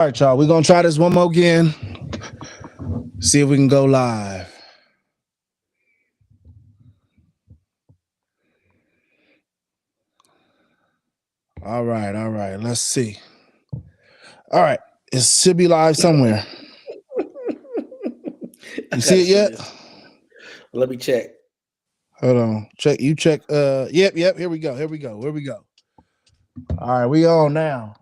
All right, y'all. We're gonna try this one more again. See if we can go live. All right. Let's see. All right, it should be live somewhere. You see it yet? Let me check. Hold on. Check. You check. Yep. Here we go. All right, we on now.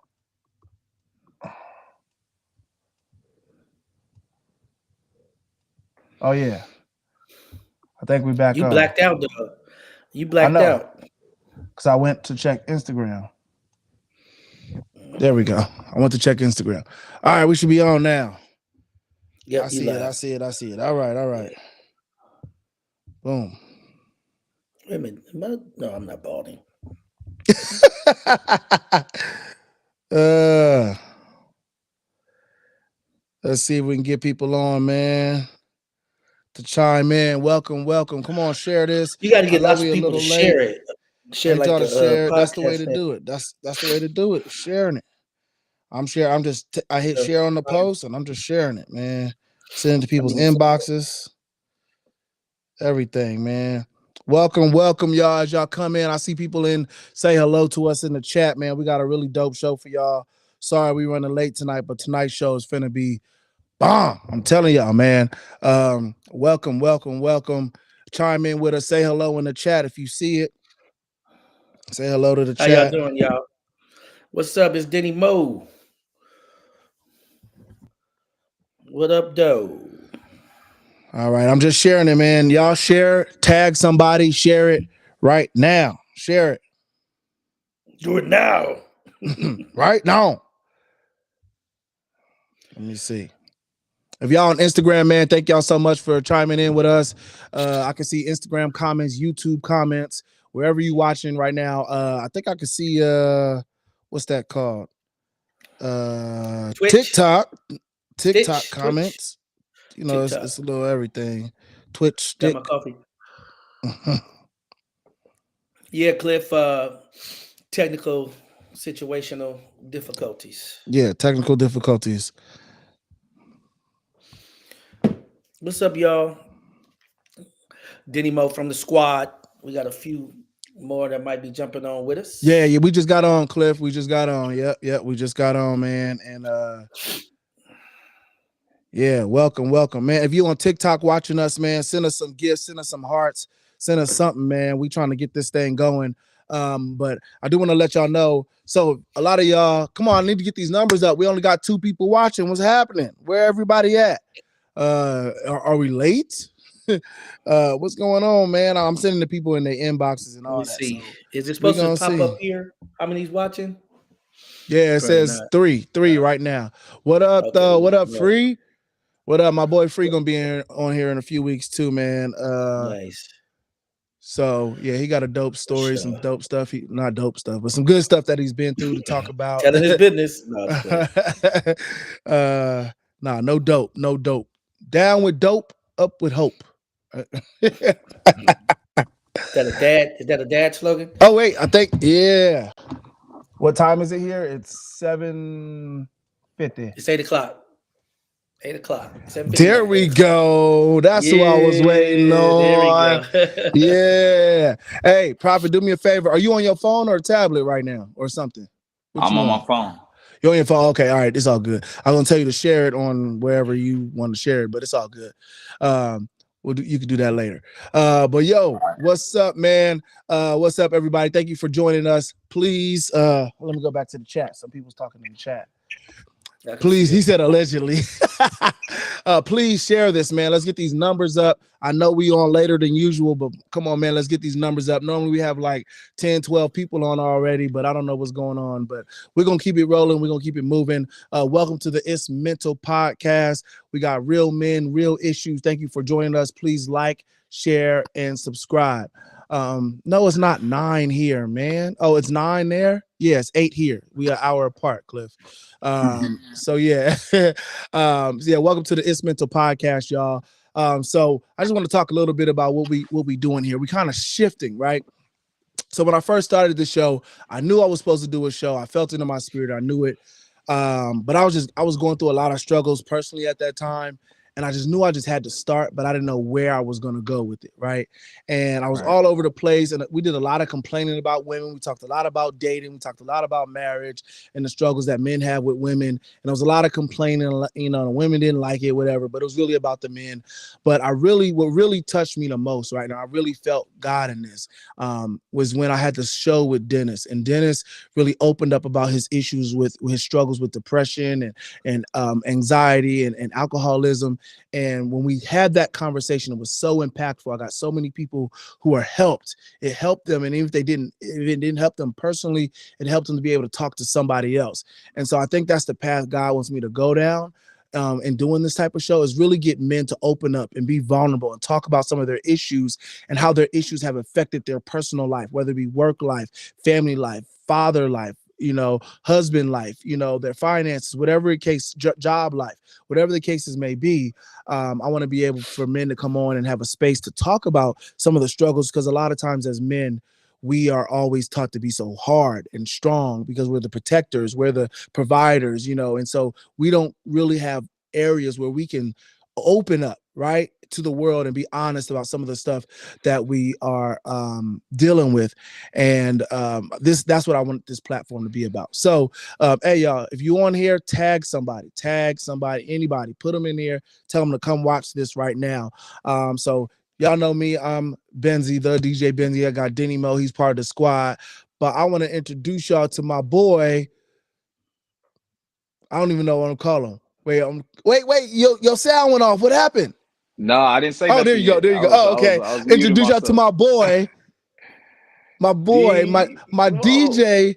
Oh yeah. I think we back You on. blacked out, though. You I blacked know. out. Because I went to check Instagram. There we go. I went to check Instagram. All right, we should be on now. Yep, I you see it. live. I see it. All right. Boom. Wait a minute. No, I'm not balding. uh, let's see if we can get people on, man, to chime in. Welcome. Come on, share this. You got to I get know lots we of a people to little late. share it. I Share need like y'all to share. the That's the way podcast to thing. do it. That's the way to do it. Sharing it. I'm sharing. I hit share on the post, and I'm just sharing it, man. Send it to people's inboxes. Everything, man. Welcome, y'all. As y'all come in, I see people in. Say hello to us in the chat, man. We got a really dope show for y'all. Sorry we running late tonight, but tonight's show is finna be bomb. I'm telling y'all, man. Welcome. Chime in with us. Say hello in the chat if you see it. Say hello to the How y'all chat. doing, y'all? What's up? It's Denny Mo. What up, though? All right, I'm just sharing it, man. Y'all share, tag somebody, share it right now. Share it. Do it now. Right now. Let me see. If y'all on Instagram, man, thank y'all so much for chiming in with us. I can see Instagram comments, YouTube comments, wherever you watching right now. I think I can see what's that called? Twitch. TikTok Twitch. comments. You know, it's a little everything. Twitch Got stick. my coffee. Yeah, Cliff. Technical, situational difficulties. Yeah, technical difficulties. What's up, y'all? Denny Mo from the squad. We got a few more that might be jumping on with us. Yeah, we just got on, Cliff. We just got on. Yep, we just got on, man. And yeah, welcome, man. If you on TikTok watching us, man, send us some gifts, send us some hearts, send us something, man. We trying to get this thing going. But I do want to let y'all know. So a lot of y'all, come on, I need to get these numbers up. We only got 2 people watching. What's happening? Where everybody at? Are we late? What's going on, man? I'm sending the people in their inboxes and all that. See. So Is it supposed to pop up here? How many's watching? yeah, it says not. 3 right now. What up, Okay, though? What up, yeah. Free? What up? My boy Free gonna be on here in a few weeks too, man. Nice. So yeah, he got a dope story, some dope stuff. Not dope stuff, but some good stuff that he's been through to talk about. Telling his business. Nah, no dope. Down with dope, up with hope. Is that a dad slogan? Oh wait, I think yeah. What time is it here? It's 7:50. It's 8:00. 8:00. There we go. That's who I was waiting on. There we go. Yeah. Hey, Prophet, do me a favor. Are you on your phone or a tablet right now or something? I'm on my phone. You're on your phone? Okay, all right. It's all good. I'm going to tell you to share it on wherever you want to share it, but it's all good. You can do that later. But yo, what's up, man? What's up, everybody? Thank you for joining us. Please, let me go back to the chat. Some people's talking in the chat. Please, he said allegedly. Please share this, man. Let's get these numbers up. I know we on later than usual, but come on, man. Let's get these numbers up. Normally we have like 10, 12 people on already, but I don't know what's going on. But we're going to keep it rolling. We're going to keep it moving. Welcome to the It's Mental Podcast. We got real men, real issues. Thank you for joining us. Please like, share, and subscribe. No, it's not 9 here, man. Oh, it's 9 there. Yes, 8 here. We are an hour apart, Cliff. So yeah. Welcome to the It's Mental Podcast, y'all. So I just want to talk a little bit about what we doing here. We kind of shifting, right? So when I first started the show, I knew I was supposed to do a show. I felt it in my spirit. I knew it. But I was going through a lot of struggles personally at that time. And I just knew I just had to start, but I didn't know where I was going to go with it. Right. And I was Right. all over the place. And we did a lot of complaining about women. We talked a lot about dating. We talked a lot about marriage and the struggles that men have with women. And there was a lot of complaining, you know, the women didn't like it, whatever, but it was really about the men. But what really touched me the most right now, I really felt God in this, was when I had the show with Dennis. And Dennis really opened up about his issues with his struggles with depression and anxiety and alcoholism. And when we had that conversation, it was so impactful. I got so many people who are helped. It helped them. And even if it didn't help them personally, it helped them to be able to talk to somebody else. And so I think that's the path God wants me to go down. And doing this type of show is really get men to open up and be vulnerable and talk about some of their issues and how their issues have affected their personal life, whether it be work life, family life, father life, you know, husband life, you know, their finances, whatever the case, job life, whatever the cases may be. I want to be able for men to come on and have a space to talk about some of the struggles, because a lot of times as men, we are always taught to be so hard and strong because we're the protectors, we're the providers, you know, and so we don't really have areas where we can open up, right, to the world and be honest about some of the stuff that we are dealing with. And that's what I want this platform to be about. So hey y'all, if you on here, tag somebody, anybody, put them in here, tell them to come watch this right now. So y'all know me, I'm BENZI, the DJ BENZI. I got Denny Mo, he's part of the squad. But I want to introduce y'all to my boy. I don't even know what I'm calling him. Wait, your sound went off. What happened? No, I didn't say Oh, there nothing you go. yet. There you go. Oh, okay. I was muting Introduce y'all to myself. my boy, my Whoa. DJ,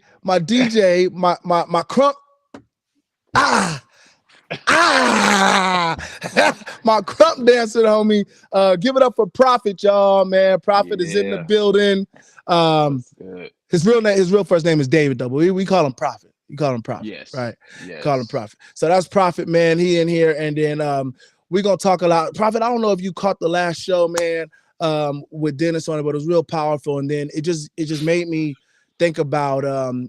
my crump. Ah, ah, my crump dancer, homie. Give it up for Prophet, y'all, man. Prophet is in the Yeah, building. Um, that's good. his real first name is David, though. But we call him Prophet. You call him Prophet, Yes, right? Call him yes, Prophet. So that's Prophet, man. He in here, and then we're gonna talk a lot. Prophet, I don't know if you caught the last show, man, with Dennis on it, but it was real powerful. And then it just made me think about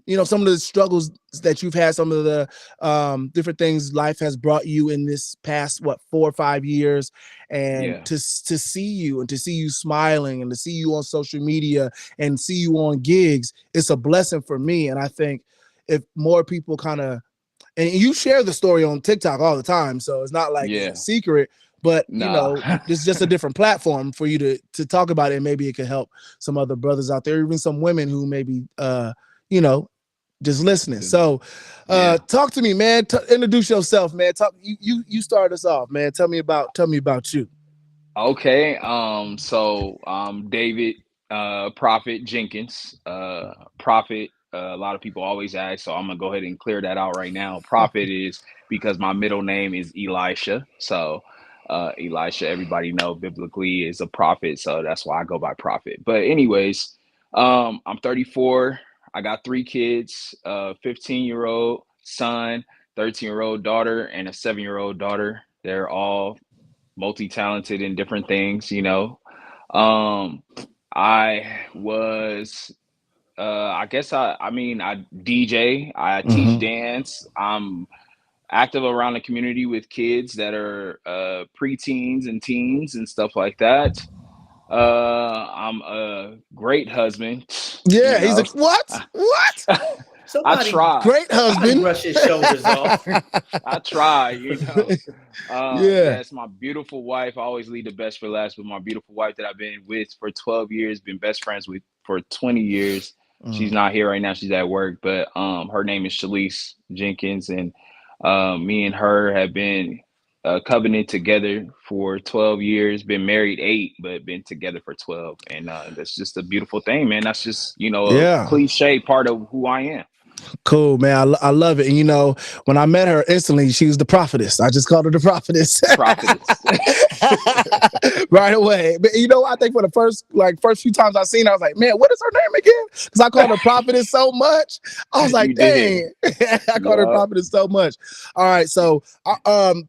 you know, some of the struggles that you've had, some of the different things life has brought you in this past 4 or 5 years, and yeah, to see you and to see you smiling and to see you on social media and see you on gigs, it's a blessing for me. And I think if more people kind of, and you share the story on TikTok all the time, so it's not like it's a yeah. secret, but you Nah, know, this is just a different platform for you to talk about it. And maybe it could help some other brothers out there, even some women who maybe you know, just listening. So yeah. talk to me, man. Introduce yourself, man. You start us off, man. Tell me about you. Okay. So David, Prophet Jenkins, Prophet. A lot of people always ask, so I'm gonna go ahead and clear that out right now. Prophet is because my middle name is Elisha. So Elisha, everybody know biblically is a prophet, so that's why I go by Prophet. But anyways, I'm 34. I got 3 kids: 15-year-old son, 13-year-old daughter, and a 7-year-old daughter. They're all multi-talented in different things, you know. Um, I was I guess I DJ, I teach Mm-hmm. dance. I'm active around the community with kids that are preteens and teens and stuff like that. I'm a great husband, you Yeah, he's a know. what? What? I Somebody, try. Great somebody husband. brush his shoulders off. I try, you know. Yeah. Yes, my beautiful wife. I always leave the best for last, but my beautiful wife that I've been with for 12 years, been best friends with for 20 years. She's Mm. not here right now. She's at work, but her name is Shalise Jenkins, and me and her have been covenant together for 12 years, been married 8, but been together for 12. And that's just a beautiful thing, man. That's just, you know, a Yeah. cliche part of who I am. Cool, man. I love it. And you know, when I met her instantly, she was the prophetess. I just called her the prophetess Prophetess. right away. But you know, I think for the first few times I seen her, I was like, man, what is her name again? Because I called her prophetess so much. I was like, You did. dang, I called her Yup. prophetess so much. All right, so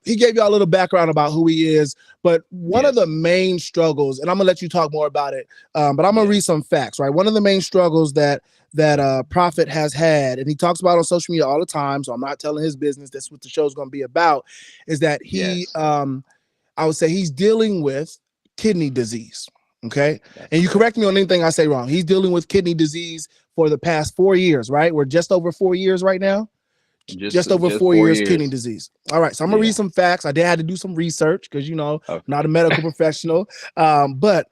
he gave y'all a little background about who he is, But one of the Yes. main struggles, and I'm gonna let you talk more about it, but I'm gonna Yeah. read some facts, right? One of the main struggles that Prophet has had, and he talks about on social media all the time, so I'm not telling his business. That's what the show's gonna be about, is that he, Yes. I would say he's dealing with kidney disease. Okay. That's And you correct correct. me on anything I say wrong. He's dealing with kidney disease for the past 4 years, right? We're just over 4 years right now. Just Just over just four four years kidney years. disease. All right, so I'm gonna read Yeah. some facts. I did have to do some research because I'm not a Okay. medical professional. But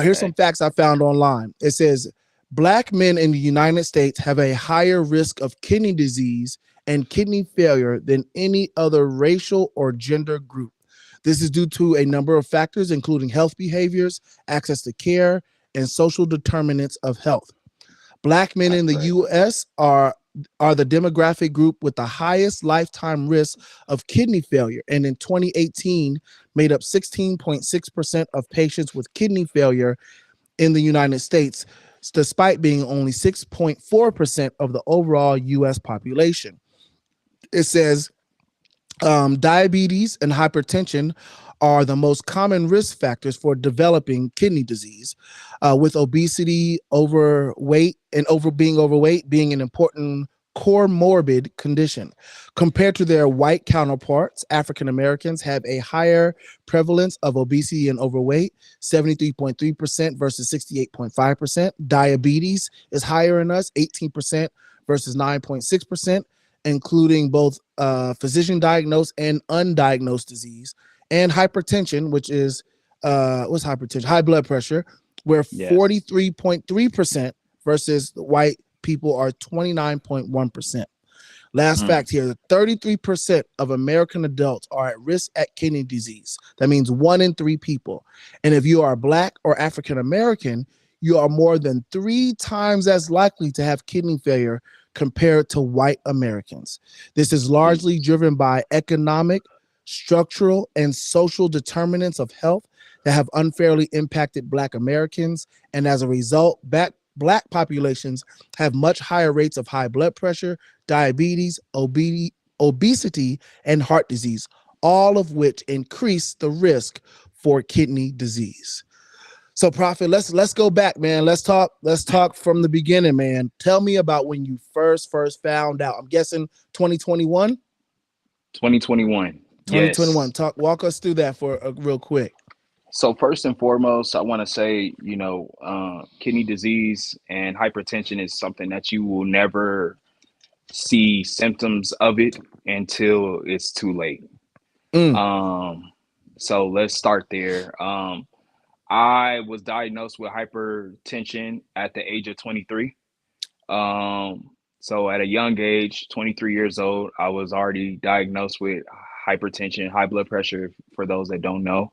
here's some Hey. facts I found online. It says Black men in the United States have a higher risk of kidney disease and kidney failure than any other racial or gender group. This is due to a number of factors, including health behaviors, access to care, and social determinants of health. Black men That's in the correct. US are the demographic group with the highest lifetime risk of kidney failure, and in 2018 made up 16.6% of patients with kidney failure in the United States, despite being only 6.4% of the overall US population. It says diabetes and hypertension are the most common risk factors for developing kidney disease, with obesity, overweight, and being overweight being an important comorbid condition. Compared to their white counterparts, African Americans have a higher prevalence of obesity and overweight, 73.3% versus 68.5%. Diabetes is higher in us, 18% versus 9.6%, including both physician diagnosed and undiagnosed disease, and hypertension, which is what's hypertension? High blood pressure, where Yes. 43.3% versus the white people are 29.1%. Last Mm. fact here, 33% of American adults are at risk at kidney disease. That means 1 in 3 people. And if you are Black or African American, you are more than 3 times as likely to have kidney failure compared to white Americans. This is largely Jesus. driven by economic, structural, and social determinants of health that have unfairly impacted Black Americans. And as a result, Black populations have much higher rates of high blood pressure, diabetes, obesity, and heart disease, all of which increase the risk for kidney disease. So, Prophet, let's go back, man. Let's talk from the beginning, man. Tell me about when you first found out. I'm guessing 2021. 2021. 2021. Yes. Walk us through that for real quick. So first and foremost, I want to say, kidney disease and hypertension is something that you will never see symptoms of it until it's too late. Mm, Um, so let's start there. I was diagnosed with hypertension at the age of 23. So at a young age, 23 years old, I was already diagnosed with hypertension, high blood pressure, for those that don't know.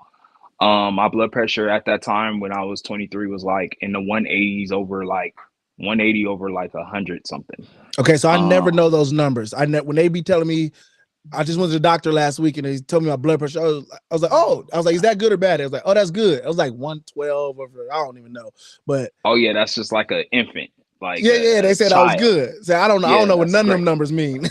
My blood pressure at that time when I was 23 was like in the 180s over like 180 over like 100 something. okay, so I never Uh, know those numbers. When they be telling me, I just went to the doctor last week and he told me my blood pressure. I was like, oh, I was like, is that good or bad? I was like, oh, that's good. I was like 112 over, I don't even know. But oh yeah, that's just like an infant, like yeah, a they said I was child. good. So I don't Yeah, know what that's none of them great. numbers mean.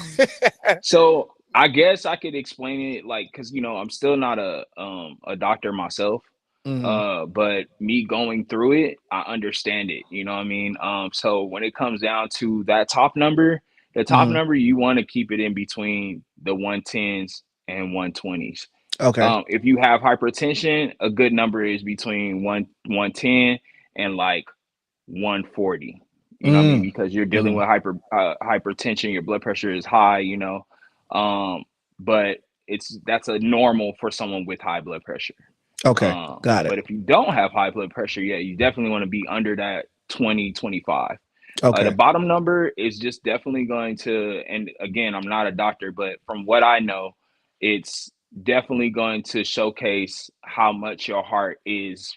So I guess I could explain it like because I'm still not a doctor myself. Mm, But me going through it, I understand it. You know what I mean? So when it comes down to that top number, the top mm, number you want to keep it in between the 110s and 120s. okay. If you have hypertension, a good number is between 110 and like 140. You know what I mean? Mm, Because you're dealing mm, with hypertension, your blood pressure is high. Um, but that's a normal for someone with high blood pressure. okay. Got it. But if you don't have high blood pressure, yeah, you definitely want to be under that 20-25. The Okay. bottom number is just definitely going to, and again, I'm not a doctor, but from what I know, it's definitely going to showcase how much your heart is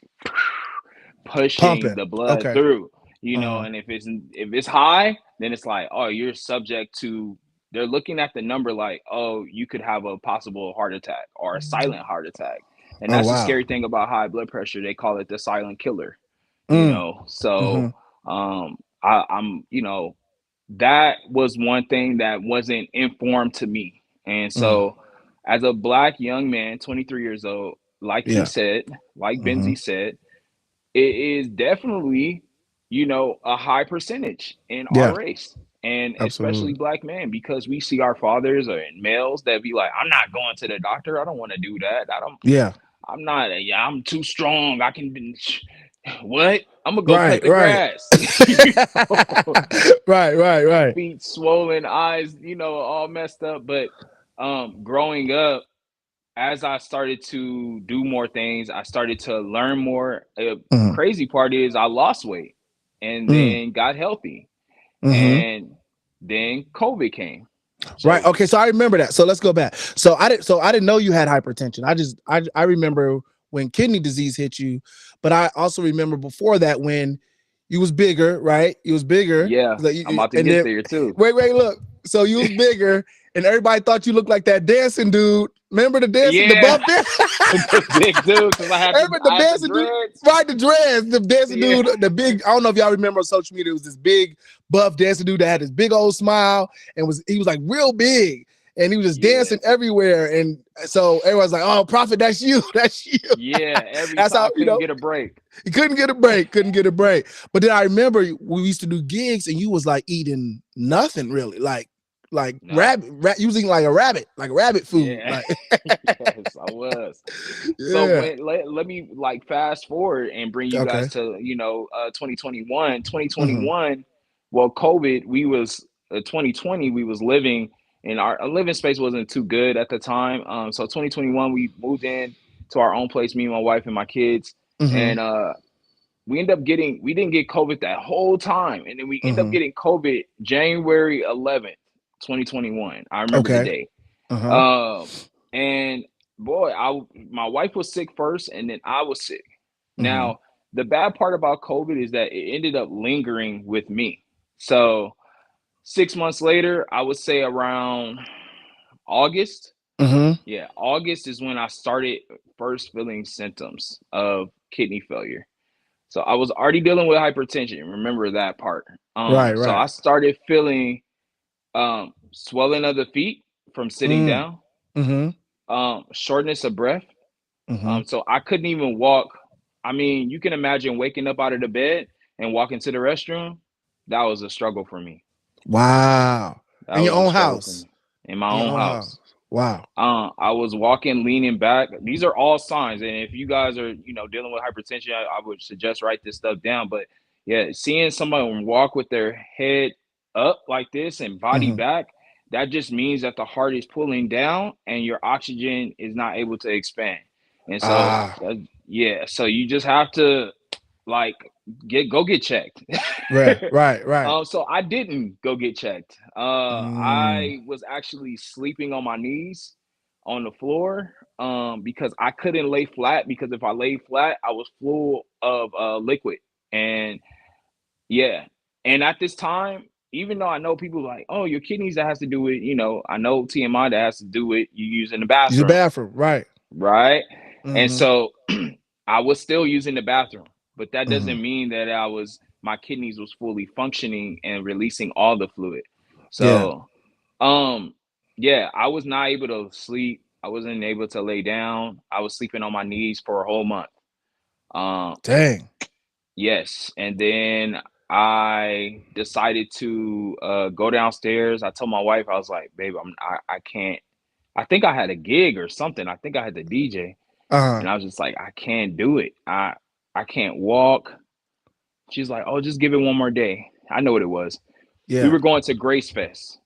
pushing Pumping. the blood Okay. through, Uh-huh. and if it's high, then it's like, oh, you're subject to, they're looking at the number like, oh, you could have a possible heart attack or a silent heart attack. And Oh that's the wow. scary thing about high blood pressure. They call it the silent killer, Mm, So mm-hmm, I'm that was one thing that wasn't informed to me. And mm, so as a black young man, 23 years old, like he Yeah. said, like Hmm. Benzi said, it is definitely, a high percentage in our Yeah. race, and especially Absolutely. black men, because we see our fathers or males that be like, I'm not going to the doctor. I don't want to do that. Yeah. I'm not, yeah, I'm too strong. I can, what? I'm gonna go cut Right. the Right. grass. You know? Right. Right. Right. Feet swollen, eyes, all messed up. But growing up, as I started to do more things, I started to learn more. Hmm. Crazy part is I lost weight and Mm. then got healthy, Hmm. and then COVID came. Right. So Okay. So I remember that. So let's go back. So I didn't know you had hypertension. I remember when kidney disease hit you, but I also remember before that when you was bigger, right? You was bigger. yeah, Like I'm about to and get then there too. wait, look. So you was bigger, and everybody thought you looked like that dancing dude. Remember the Yeah, buff dance? the big dude, because Everybody, the I had the dancing dude, dreads. right? The dreads, the dancing Yeah, dude, the big. I don't know if y'all remember on social media. It was this big buff dancing dude that had this big old smile and he was like real big, and he was just yeah, dancing everywhere. And so everyone's like, "Oh, Prophet, that's you, that's you." yeah. Every That's time how I couldn't get a break. he couldn't get a break, couldn't get a break. But then I remember we used to do gigs, and you was like eating nothing really, like No, using like rabbit food, yeah, like yes, I was. So yeah. let me like fast forward and bring you guys Okay. to 2021. Hmm. 2021, well, COVID, we was 2020, we was living in our living space wasn't too good at the time. So 2021 we moved in to our own place, me, my wife, and my kids, Hmm. and we didn't get COVID that whole time, and then we end up Hmm. getting COVID January 11th, 2021. I remember the Okay. day. Uh-huh. Um, and boy, my wife was sick first, and then I was sick. Hmm. Now, the bad part about COVID is that it ended up lingering with me. So 6 months later, I would say around August. Hmm. Yeah, August is when I started first feeling symptoms of kidney failure. So I was already dealing with hypertension. Remember that part. Right, So right. I started feeling swelling of the feet from sitting Mm. down, Hmm. shortness of breath. Hmm. So I couldn't even walk. I mean, you can imagine waking up out of the bed and walking to the restroom. That was a struggle for me. Wow. That In your was a own struggle for house. me in my In your own own house. house. Wow. I was walking, leaning back. These are all signs, and if you guys are, dealing with hypertension, I would suggest write this stuff down. But yeah, seeing someone walk with their head up like this and body Hmm. back, that just means that the heart is pulling down and your oxygen is not able to expand. And so, Ah. yeah, so you just have to like get checked. Right, right, right. So I didn't go get checked. Mm. I was actually sleeping on my knees on the floor because I couldn't lay flat, because if I laid flat, I was full of liquid. And yeah, and at this time, even though I know people like, oh, your kidneys, that has to do with, I know TMI, that has to do with you using the Use the bathroom, bathroom. Right. right? And Hmm. so I was still using the bathroom, but that Hmm. doesn't mean that my kidneys was fully functioning and releasing all the fluid. Yeah. So, um, yeah, I was not able to sleep. I wasn't able to lay down. I was sleeping on my knees for a whole month. Um, Dang. yes, and then I decided to go downstairs. I told my wife, I was like, "Babe, I can't." I think I had a gig or something. I think I had the DJ, Uh-huh. and I was just like, I can't do it. I can't walk. She's like, oh, just give it one more day. I know what it was. We Yeah. were going to Grace Fest.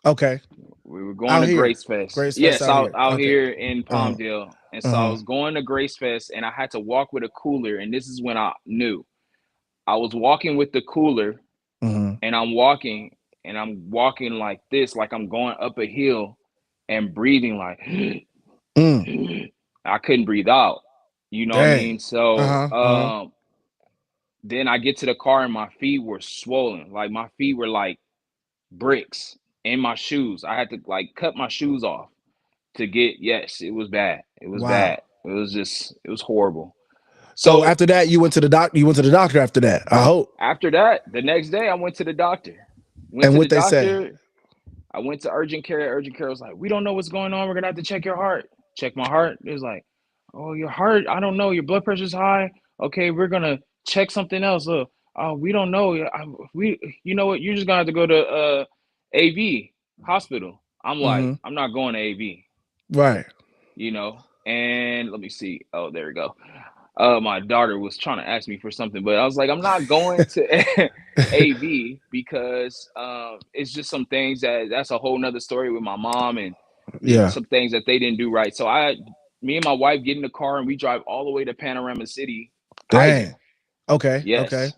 Okay. We were going Out to here. Grace Fest. Grace Fest Yes, out here. out Okay. here in Uh-huh. Palmdale. And so I Uh-huh. was going to Grace Fest, and I had to walk with a cooler. And this is when I knew. I was walking with the cooler, Hmm. and I'm walking like this, like I'm going up a hill and breathing like Mm. I couldn't breathe out. You know what I Dang. mean? So Uh-huh. Uh-huh. then I get to the car and my feet were swollen. Like my feet were like bricks in my shoes. I had to like cut my shoes off to get, yes, it was bad. It was bad. Wow. It was horrible. So So after that, you went to the doctor after that. I hope. after that, the next day I went to the doctor. Went And to the what they say. doctor. I went to urgent care. Urgent care was like, we don't know what's going on. We're gonna have to check your heart. Check my heart. It was like, Oh, your heart, I don't know, your blood pressure's high. Okay, we're gonna check something else. We don't know. You know what? You're just gonna have to go to AV hospital. I'm like, Mm-hmm. I'm not going to AV, Right. And let me see. Oh, there we go. My daughter was trying to ask me for something, but I was like, I'm not going to AV because it's just some things that's a whole nother story with my mom and Yeah. some things that they didn't do right. So me and my wife get in the car and we drive all the way to Panorama City, Kaiser. Dang. Okay. Okay. Yes,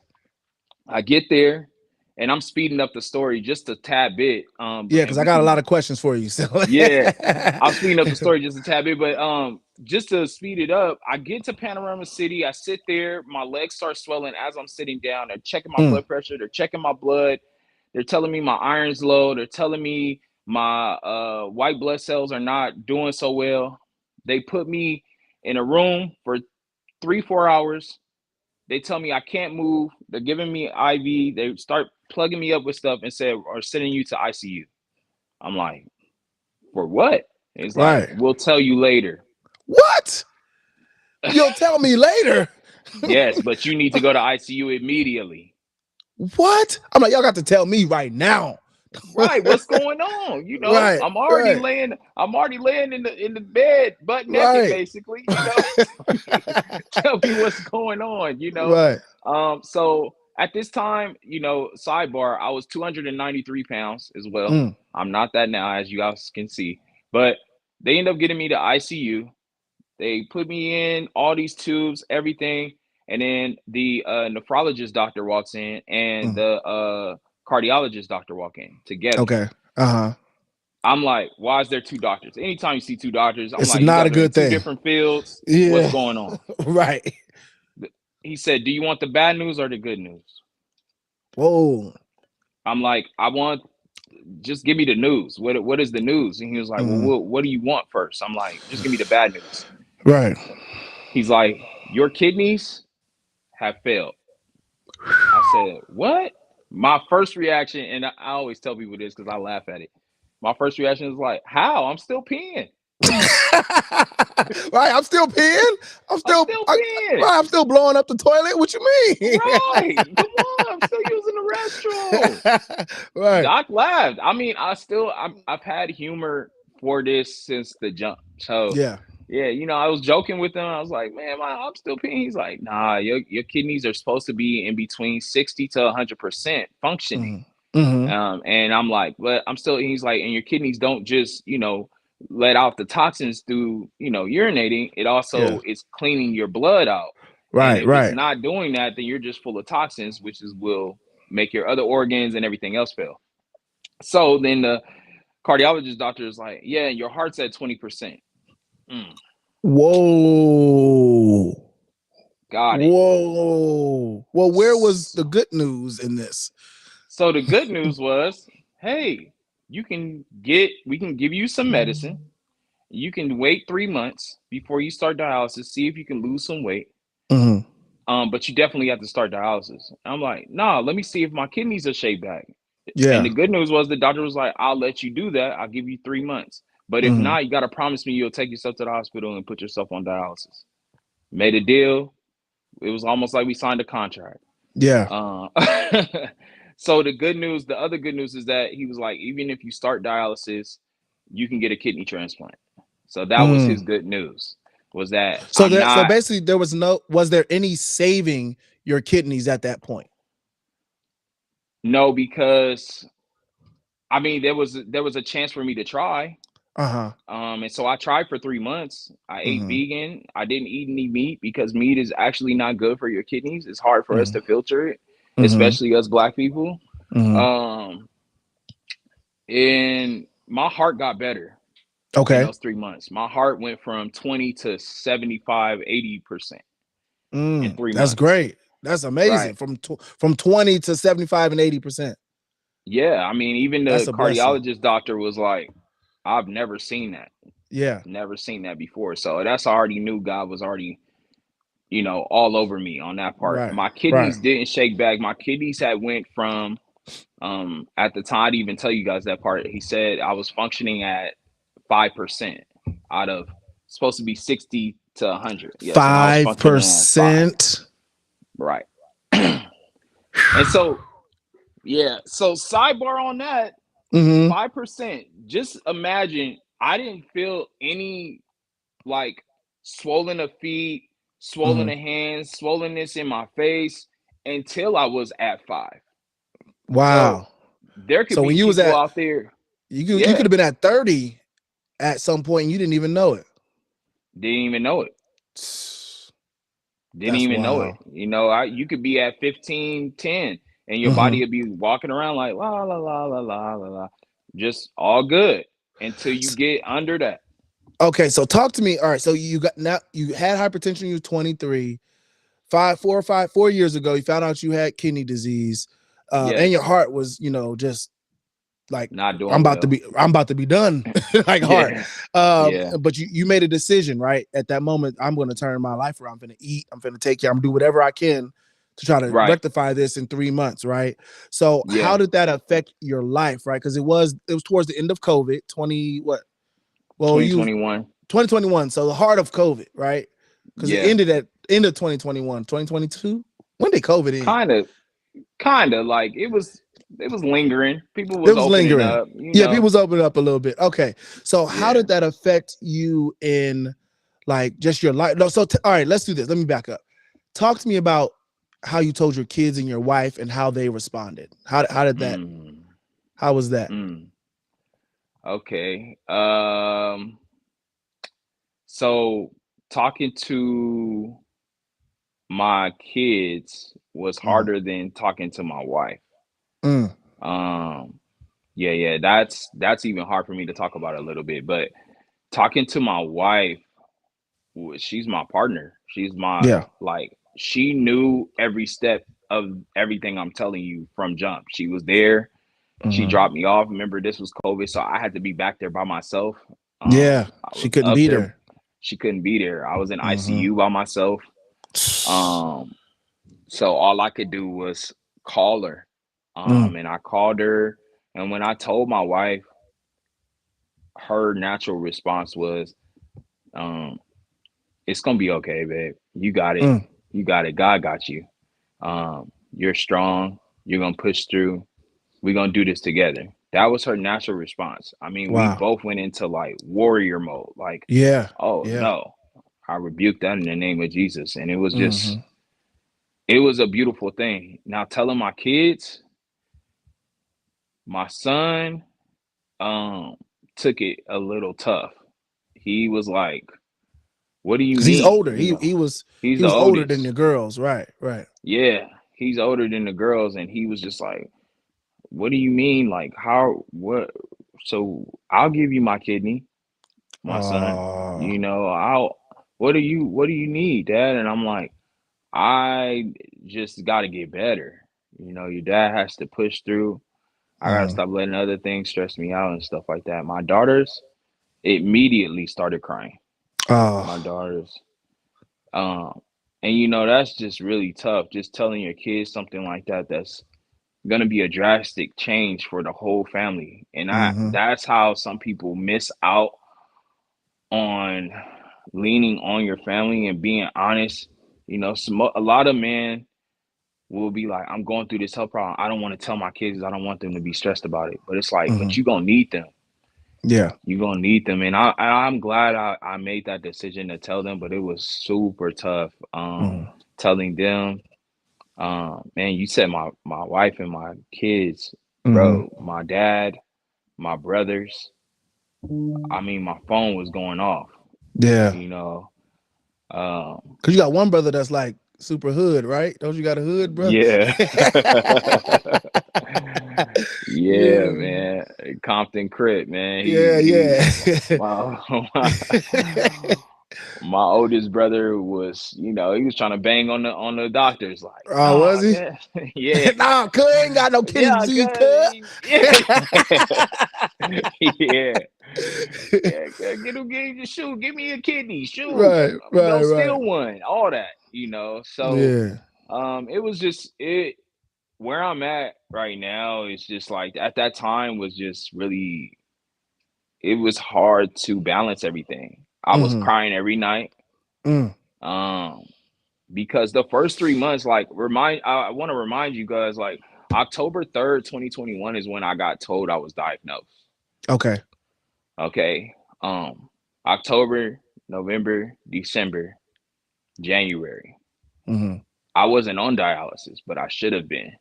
I get there and I'm speeding up the story just a tad bit. Yeah, because And I we got a lot can, of questions for you. So yeah, I'm speeding up the story just a tad bit, but just to speed it up, I get to Panorama City. I sit there, my legs start swelling as I'm sitting down. They're checking my Mm, blood pressure. They're checking my blood. They're telling me my iron's low. They're telling me my white blood cells are not doing so well. They put me in a room for 3-4 hours. They tell me I can't move. They're giving me IV. They start plugging me up with stuff and say, "Are sending you to ICU." I'm like, for what? It's like, right. we'll tell you later. What? You'll tell me later. Yes, but you need to go to ICU immediately. What? I'm like, y'all got to tell me right now. Right, what's going on? Right. Right. I'm already laying in the bed, butt naked, Right. basically. Tell me what's going on. Right. So at this time, sidebar, I was 293 pounds as well. Mm, I'm not that now, as you guys can see, but they end up getting me to ICU. They put me in all these tubes, everything, and then the nephrologist doctor walks in, and mm. the cardiologist doctor walk in together. Okay. Uh-huh. I'm like, why is there two doctors? Anytime you see two doctors, I'm It's like, you not a guys are in good two thing. different fields. What's Yeah. going on? Right. He said, do you want the bad news or the good news? Whoa. I'm like, I want, just give me the news. What is the news? And he was like, Mm, well, what do you want first? I'm like, just give me the bad news. right. He's like, your kidneys have failed. I said, what? My first reaction, and I always tell people this because I laugh at it. My first reaction is like, how? I'm still peeing. Right. I'm still peeing. I'm I'm still still I, peeing. right, I'm still blowing up the toilet. What you mean? Right. Come on. I'm still using the restroom. Right. Doc laughed. I mean, I've had humor for this since the jump. So Yeah. yeah, I was joking with him. I was like, man, I'm still peeing. He's like, nah, your kidneys are supposed to be in between 60 to 100% functioning. Mm, mm-hmm. And I'm like, but I'm still, he's like, and your kidneys don't just, let out the toxins through, urinating. It Yeah. also is cleaning your blood out. And Right. if it's Right. not doing that, then you're just full of toxins, which will make your other organs and everything else fail. So then the cardiologist doctor is like, yeah, your heart's at 20%. Whoa. Got it. Whoa. Well, where was the good news in this? So the good news was, hey, we can give you some medicine. You can wait 3 months before you start dialysis, see if you can lose some weight. Mm-hmm. But you definitely have to start dialysis. I'm like, nah, let me see if my kidneys are shaped back. And Yeah. the good news was the doctor was like, I'll let you do that. I'll give you 3 months. But if Mm-hmm. not, you got to promise me you'll take yourself to the hospital and put yourself on dialysis. Made a deal. It was almost like we signed a contract. Yeah. Uh, so the other good news is that he was like, even if you start dialysis, you can get a kidney transplant. So that was his Mm. good news, was that So I'm that so not, basically was there any saving your kidneys at that point? no, because I mean, there was a chance for me to try. Uh-huh. And so I tried for 3 months. I ate Mm-hmm. vegan. I didn't eat any meat because meat is actually not good for your kidneys. It's hard for us Mm-hmm. to filter it, Mm-hmm. especially us black people. Mm-hmm. Um, and my heart got better in Okay. those 3 months. My heart went from 20 to 75, 80% in three That's months. great. That's Right. amazing. From 20 to 75 and 80%. Yeah. I mean, even That's the a blessing. cardiologist doctor was like, I've never seen that. Yeah. Never seen that before. So that's already knew God was already, all over me on that part. Right. My Right. kidneys didn't shake back. My kidneys had went from at the time, I didn't even tell you guys that part. He said I was functioning at 5% out of supposed to be to 100. Yes, and I was Five functioning at 5. percent. Right. And so, yeah. So sidebar on that, Mm-hmm. 5%. Just imagine I didn't feel any like swollen of feet, swollen Mm-hmm. of hands, swollenness in my face until I was at 5. So Wow. there could So be when you was people at, out there, you yeah, could have been at 30 at some point and you didn't even know it. didn't even know it. Didn't That's even know it. wild. You could be at 15, 10, and your Mm-hmm. body would be walking around like la la la la la la la, just all good until you get under that. Okay, so talk to me. All right, so you got now you had hypertension. You were 23, 4 years ago. You found out you had kidney disease, and your Yes, heart was, just like not I'm doing about to well. be, done, like heart. Yeah, yeah, But you made a decision, right? At that moment, I'm going to turn my life around. I'm going to eat. I'm going to take care. I'm going to do whatever I can to try to right. rectify this in 3 months, right? So how Yeah, did that affect your life, right? Because it was towards the end of COVID, 20 what? Well, you 2021. 2021. So the heart of COVID, right? Because it Yeah, ended at end of 2021, 2022. When did COVID end? kind of, kind of like it was lingering. People It was was opening lingering. up, Yeah, people's opened up a little bit. Okay. So how Yeah. did that affect you in like just your life? No, so all right, let's do this. Let me back up. Talk to me about how you told your kids and your wife and how they responded. How did that, Mm, how was that? mm. Okay. So talking to my kids was Mm, harder than talking to my wife. mm, Um, yeah, yeah, that's even hard for me to talk about a little bit. But talking to my wife, she's my partner. She's my yeah. like she knew every step of everything I'm telling you from jump. She was there. She Mhm. dropped me off. Remember, this was COVID, so I had to be back there by myself. Yeah. I She was couldn't up be there. there. She couldn't be there. I was in Mhm. ICU by myself. Um, so all I could do was call her. Mm, And I called her, and when I told my wife, her natural response was, um, "It's gonna be okay, babe. You got it. mm. You got it. God got you. You're strong. You're gonna push through. We're gonna do this together." That was her natural response. I mean, we Wow. both went into like warrior mode, like, Yeah. oh Yeah. no, I rebuked that in the name of Jesus. And Mhm. it was a beautiful thing. Now telling my kids, my son um took it a little tough. He was like, what do you Cause he's mean? older. He's He the was older than oldest. the girls. Right. Right. Yeah, he's older than the girls, and he was just like, what do you mean? Like, how, what? So I'll give you my kidney, my son. Oh. I'll, what do you need, dad? And I'm like, I just got to get better. Your dad has to push through. I got to Mhm. stop letting other things stress me out and stuff like that. My daughters immediately started crying. My Oh. daughters, um, and that's just really tough. Just telling your kids something like that, that's gonna be a drastic change for the whole family. And Mhm. that's how some people miss out on leaning on your family and being honest. A lot of men will be like, I'm going through this health problem. I don't want to tell my kids. I don't want them to be stressed about it. But it's like, but Mhm. you're gonna need them. Yeah. You're gonna need them. And I'm glad I made that decision to tell them, but it was super tough. Mhm. Telling them, man, you said my wife and my kids, Mhm. bro, my dad, my brothers. I mean, my phone was going off, Yeah. you know. Um, Cause you got one brother that's like super hood, right? Don't you got a hood, bro? yeah. Yeah, Yeah. man. Compton Crit, man. Yeah. He Yeah. my, my oldest brother was, he was trying to bang on the doctors like, Oh, was nah, he? man. Yeah. Nah, cuz ain't got no kidney Yeah, disease, cuz. cuz. Yeah. Yeah. Yeah, get him your shoe. Give me a kidney. Shoot. Right, I'm gonna go right, right. steal one. All that. So Yeah. it was just it where I'm at right now is just like at that time was just really it was hard to balance everything. I was Mm-hmm. crying every night. Mm. Um, because the first 3 months, like I want to remind you guys, like October 3rd, 2021 is when I got told I was diagnosed. Okay. Okay. October, November, December, January. Mm-hmm. I wasn't on dialysis, but I should have been.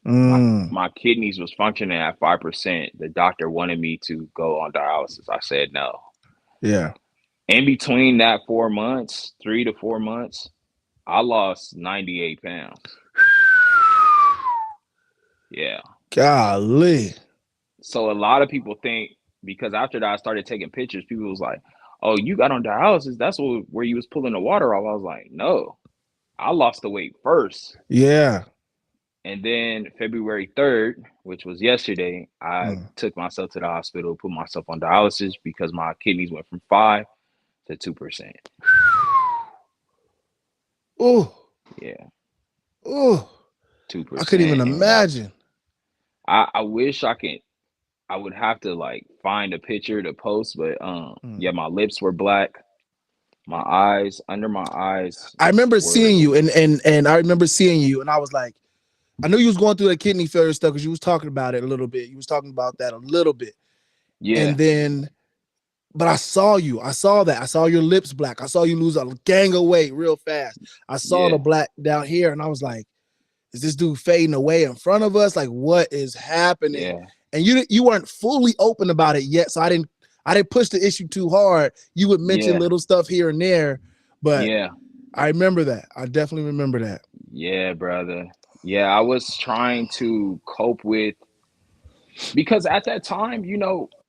My Mm. my kidneys was functioning at 5%. The doctor wanted me to go on dialysis. I said no. Yeah. In between that 4 months, 3 to 4 months, I lost 98 pounds. Yeah. Golly. So a lot of people think because after that I started taking pictures, people was like, "Oh, you got on dialysis? That's where you was pulling the water off." I was like, "No, I lost the weight first." Yeah. And then February 3rd, which was yesterday, I Mm. took myself to the hospital, put myself on dialysis because my kidneys went from 5 to 2%. Oh. Yeah, Oh. I couldn't even 2%. And imagine. I wish I would have to like find a picture to post, but Mm. yeah, my lips were black. My eyes, under my eyes I remember were, seeing you, and I remember seeing you, and I was like, I knew you was going through the kidney failure stuff because you was talking about it a little bit. You was talking about that a little bit, yeah, and then, but I saw you. I saw that. I saw your lips black. I saw you lose a gang of weight real fast. I saw the yeah, black down here, and I was like, is this dude fading away in front of us? Like, what is happening? yeah, And you weren't fully open about it yet, so I didn't push the issue too hard. You would mention yeah, little stuff here and there, but yeah, I remember that. I definitely remember that. yeah, brother. Yeah, I was trying to cope with because at that time,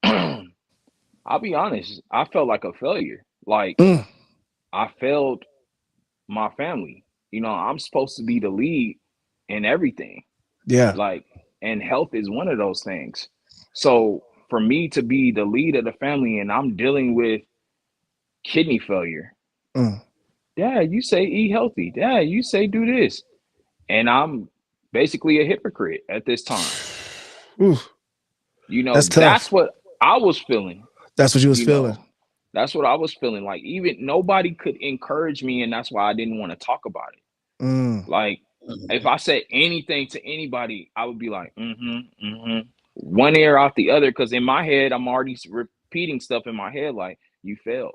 I'll be honest, I felt like a failure. Like Mm, I failed my family. I'm supposed to be the lead in everything. yeah. Like, and health is one of those things. So for me to be the lead of the family and I'm dealing with kidney failure, Mm, Dad, you say eat healthy. Dad, you say do this. And I'm basically a hypocrite at this time. oof, that's That's tough. what I was feeling, That's what you was you feeling. know. That's what I was feeling. Like even nobody could encourage me, and that's why I didn't want to talk about it. Mm, Like if I said anything to anybody, I would be like, mm-hmm, mm-hmm. One ear out the other, because in my head, I'm already repeating stuff in my head like, you failed.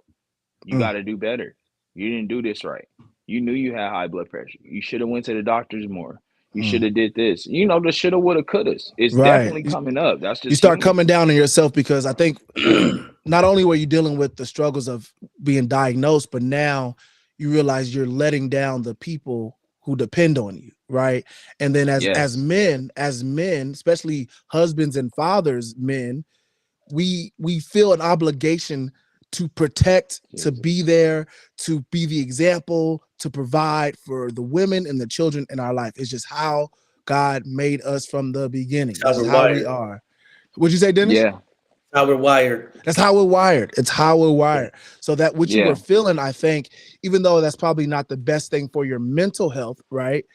You mm, got to do better. You didn't do this right. You knew you had high blood pressure. You should have went to the doctors more. You should mm. have did this. The shoulda, woulda, couldas. It's Right. definitely coming up. That's You just start human. coming down on yourself because I think not only were you dealing with the struggles of being diagnosed, but now you realize you're letting down the people who depend on you, right? And then Yes. as men, especially husbands and fathers, men, we feel an obligation to protect, to be Jesus. there, to be the example, to provide for the women and the children in our life. It's just how God made us from the beginning. How This is we're how we wired. are. Would you say, Dennis? Yeah. How we're wired. That's how we're wired. It's how we're Yeah. wired. So that what you were Yeah. feeling, I think, even though that's probably not the best thing for your mental health, right?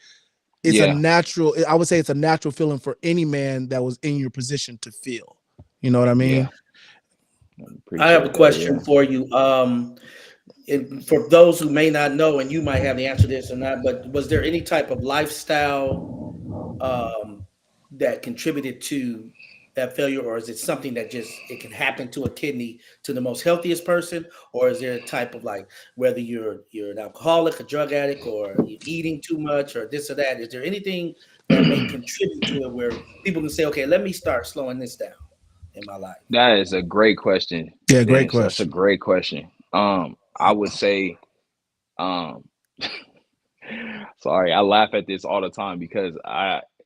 It's a Yeah. natural, I would say it's a natural feeling for any man that was in your position to feel. You know what I Yeah. mean? I have a Appreciate that. question Yeah. for you. For those who may not know, and you might have the answer to this or not, but was there any type of lifestyle um, that contributed to that failure, or is it something that just it can happen to a kidney to the most healthiest person, or is there a type of like whether you're an alcoholic, a drug addict, or you're eating too much, or this or that? Is there anything that may contribute to it where people can say, okay, let me start slowing this down in my life? That is a great question, Yeah, great Dennis. That's a question. great question. I would say, um, sorry, I laugh at this all the time because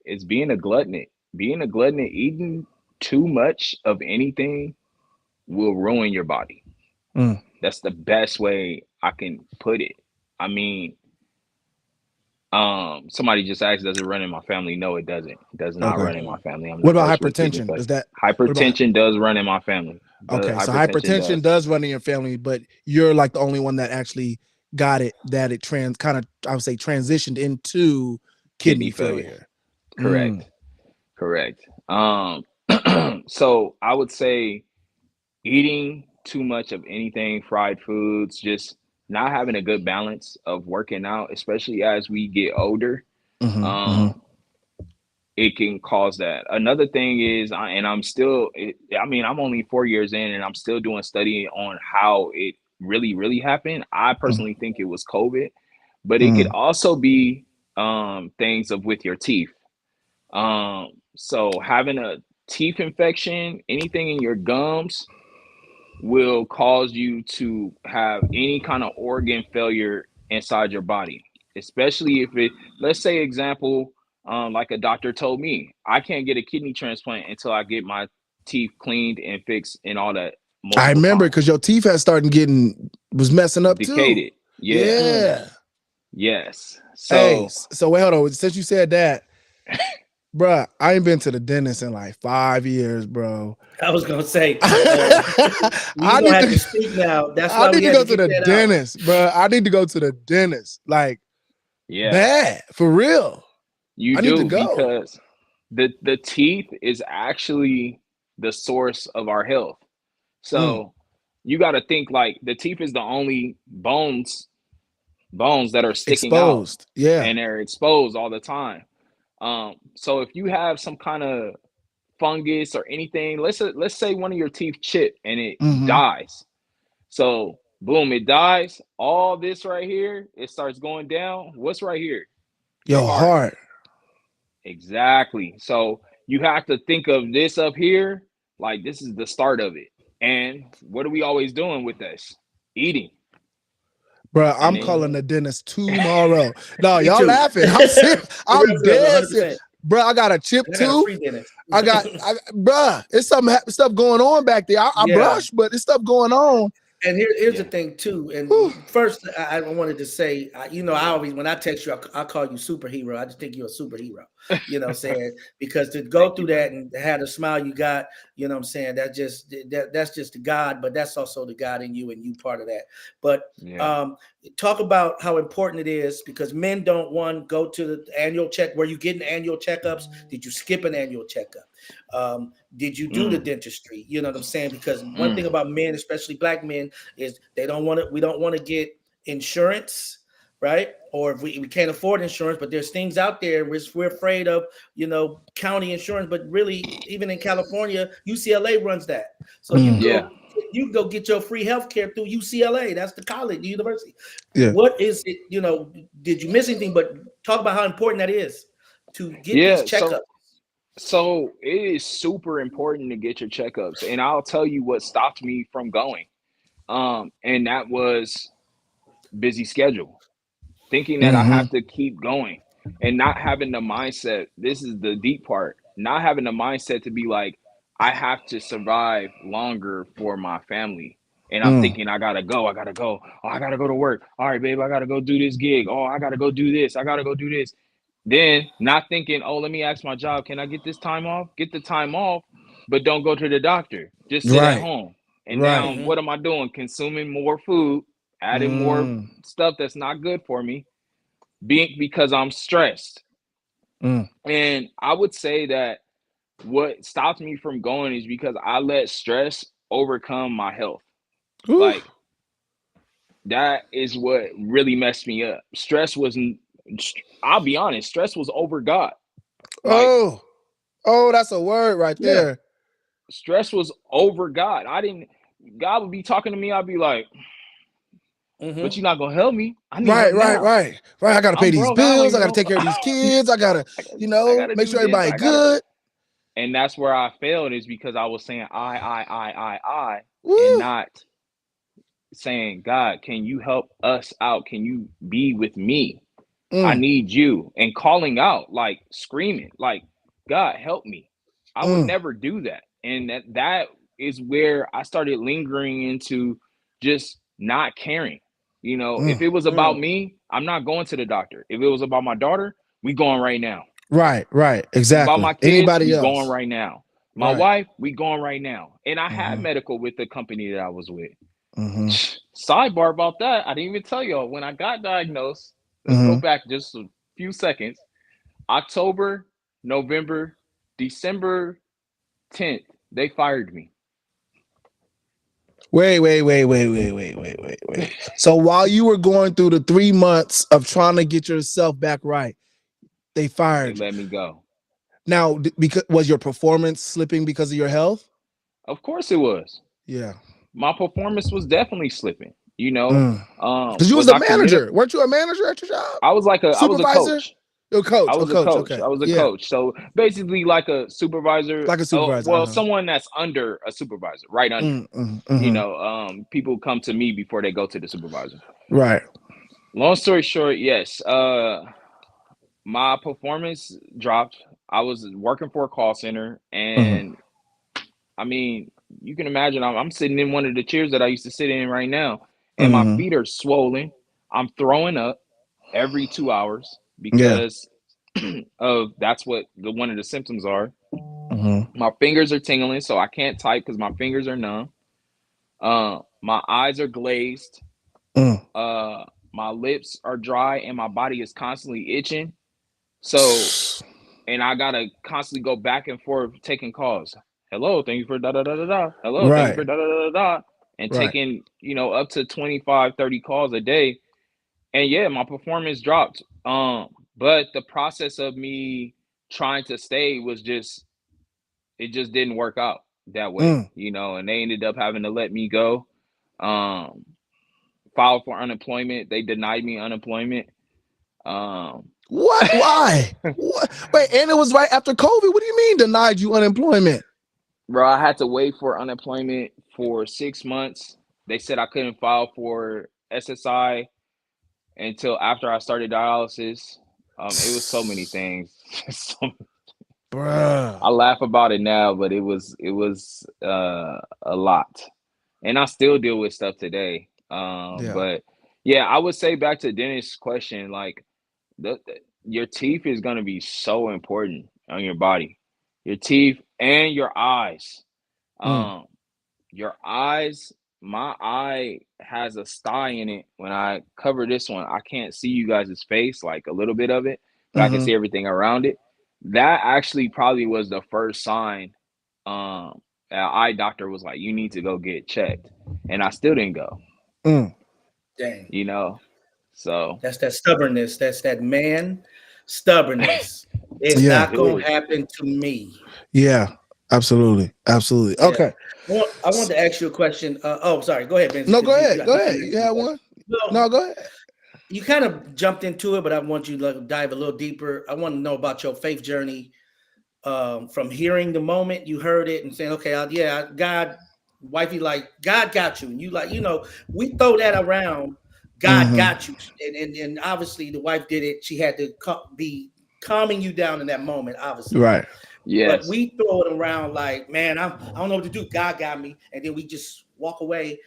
it's being a glutton. Being a glutton, eating too much of anything will ruin your body. Mm, That's the best way I can put it. I mean, somebody just asked, does it run in my family? No, it doesn't. It does not okay. run in my family. I'm the What about first with kidney hypertension? failure. Does that what about Hypertension does run in my family. The okay, so hypertension hypertension does. does run in your family, but you're like the only one that actually got it, that it kind of, I would say, transitioned into kidney Kidney failure. failure. Mm, Correct. Correct. So I would say eating too much of anything, fried foods, just not having a good balance of working out, especially as we get older, Mm-hmm, mm-hmm, um, it can cause that. Another thing is, and I'm still, I mean, I'm only 4 years in, and I'm still doing studying on how it really happened. I personally think it was COVID, but it could mm-hmm. also be things of with your teeth. So having a teeth infection, anything in your gums will cause you to have any kind of organ failure inside your body, especially if it, let's say, example, like a doctor told me, I can't get a kidney transplant until I get my teeth cleaned and fixed and all that I multiple remember because times. your teeth had started getting was messing up too. Decayed. Yeah. Mm. Yeah. Yes. Hey, So so wait, hold on. Since you said that, bruh, I ain't been to the dentist in like 5 years, bro. I was gonna say, you I gonna need have to to. speak now. That's I why we need to had go to to get the that out. dentist, bro. I need to go to the dentist, like yeah, bad for real. you I need to do, go. because the teeth is actually the source of our health. Mm, So you got to think like the teeth is the only bones that are sticking out exposed. Yeah. and they're exposed all the time. So if you have some kind of fungus or anything, let's say one of your teeth chip and it Mm-hmm. dies. So boom, it dies. All this right here, it starts going down. What's right here? Your Your heart. heart, Exactly. So you have to think of this up here like this is the start of it. And what are we always doing with this? Eating. bro. And I'm then calling the dentist tomorrow. No, Me y'all too. laughing. I'm serious. I'm For real, dead 100. serious, percent bro. I got a chipped And I got a tooth. free dentist. Bruh, it's some stuff going on back there. I Yeah. brush, but there's stuff going on. And here's the yeah. thing too. Whew. And first, I wanted to say, I always when I text you, I call you superhero. I just think you're a superhero. You know, what I'm saying, because to go Thank through you, that brother. and have the smile you got, you know, what I'm saying, that's just the God, but that's also the God in you, and you part of that. But Yeah. um, talk about how important it is, because men don't go to the annual check. Were you getting annual checkups? Did you skip an annual checkup? Did you do the Mm, dentistry? You know what I'm saying? Because one thing mm. about men, especially black men, is they don't want to. We don't want to get insurance, right? Or if we can't afford insurance, but there's things out there we're afraid of. County insurance, but really, even in California, UCLA runs that. So you Mm, Yeah. go. You can go get your free health care through UCLA. That's the college, the university. yeah. What is it? Did you miss anything? But talk about how important that is to get these Yeah. checkups. So it is super important to get your checkups. And I'll tell you what stopped me from going. And that was busy schedule. Thinking that I Mm-hmm. have to keep going and not having the mindset. This is the deep part. Not having the mindset to be like, I have to survive longer for my family. And I'm Mm, thinking, I gotta go. I gotta go. Oh, I gotta go to work. All right, babe, I gotta go do this gig. Oh, I gotta go do this. I gotta go do this. Then not thinking, oh, let me ask my job, can I get this time off? Get the time off, but don't go to the doctor. Just sit at right. home. And now Right. Mhm. what am I doing? Consuming more food, adding more Mm, stuff that's not good for me, being because I'm stressed. mm. And I would say that what stopped me from going is because I let stress overcome my health. Ooh. Like that is what really messed me up. Stress was, I'll be honest, stress was over God. Like, Oh. Oh, that's a word right Yeah. there. stress was over God. I didn't, God would be talking to me. I'd be like, but Mhm. you're not going to help me. I need Right, help right, now. right, right. I gotta pay I'm these broke. I don't bills. I even gotta know. take care of these kids. I gotta, I got to make do sure this. everybody I got to. good. And that's where I failed, is because I was saying I, and Woo. not saying, God, can you help us out? Can you be with me? I Mm, need you. And calling out, like screaming, like, God, help me. I would mm, never do that. And that is where I started lingering into just not caring. If mm. it was about Mm. me, I'm not going to the doctor. If it was about my daughter, we going right now. Right, right. If it's about Exactly. my kids, Anybody we going else? right now. My Right. wife, we going right now. And I had Mm-hmm. medical with the company that I was with. Mm-hmm. Sidebar about that, I didn't even tell y'all when I got diagnosed. Let's go Mm-hmm. back just a few seconds. October, November, December 10th, they fired me. Wait. So while you were going through the 3 months of trying to get yourself back right, they They fired you. let me go. Now, because was your performance slipping because of your health? Of course it was. Yeah. My performance was definitely slipping. Because you was Was a I committed? manager. Weren't you a manager at your job? I was a Supervisor? coach. Your coach. I Oh, was a coach. coach. Okay. I was a Yeah. coach. So basically, like a supervisor. Like a Oh, supervisor. well, Uh-huh. someone that's under a supervisor, right under. Mm-hmm. People come to me before they go to the supervisor. Right. Long story short, yes. My performance dropped. I was working for a call center, Mm-hmm. and I mean, you can imagine I'm sitting in one of the chairs that I used to sit in right now, and my Mm-hmm. feet are swollen. I'm throwing up every 2 hours Yeah. because of that's what one of the symptoms are. Mm-hmm. My fingers are tingling, so I can't type because my fingers are numb. My eyes are glazed. Mm. Uh, my lips are dry, and my body is constantly itching. So, and I gotta constantly go back and forth taking calls. Hello, thank you for da da da da da. Hello, thank you Right. for da da da da da. And Right. taking, up to 25, 30 calls a day. And yeah, my performance dropped. But the process of me trying to stay was just it just didn't work out that way, Mm. and they ended up having to let me go. Um, Filed for unemployment. They denied me unemployment. Um, What? Why? What? Wait, and it was right after COVID. What do you mean denied you unemployment? Bro, I had to wait for unemployment for 6 months. They said I couldn't file for SSI until after I started dialysis. It was so many things. Bruh. I laugh about it now, but it was a lot, and I still deal with stuff today. Yeah. But yeah, I would say back to Dennis' question, like your teeth is gonna be so important on your body, your teeth and your eyes. Mm. Um, your eyes, my eye has a sty in it. When I cover this one, I can't see you guys' face, like a little bit of it, but I can Mm-hmm. see everything around it. That actually probably was the first sign. An eye doctor was like, you need to go get checked. And I still didn't go, Mm. Dang. you know? So That's that stubbornness. That's that man stubbornness. It's Yeah. not it gonna was, happen to me. Yeah. Absolutely. Absolutely. Yeah. Okay. I want to ask you a question. Sorry. Go ahead, Benzie, No, because go you ahead. I Go think you ahead. You mentioned have that. one? No, Well, go ahead. you kind of jumped into it, but I want you to dive a little deeper. I want to know about your faith journey, from hearing the moment you heard it and saying, "Okay, God, wifey, like God got you," and you like, we throw that around. God Mm-hmm. got you, and obviously the wife did it. She had to be calming you down in that moment, obviously. Right. But yes. we throw it around like, man, I don't know what to do. God got me, and then we just walk away,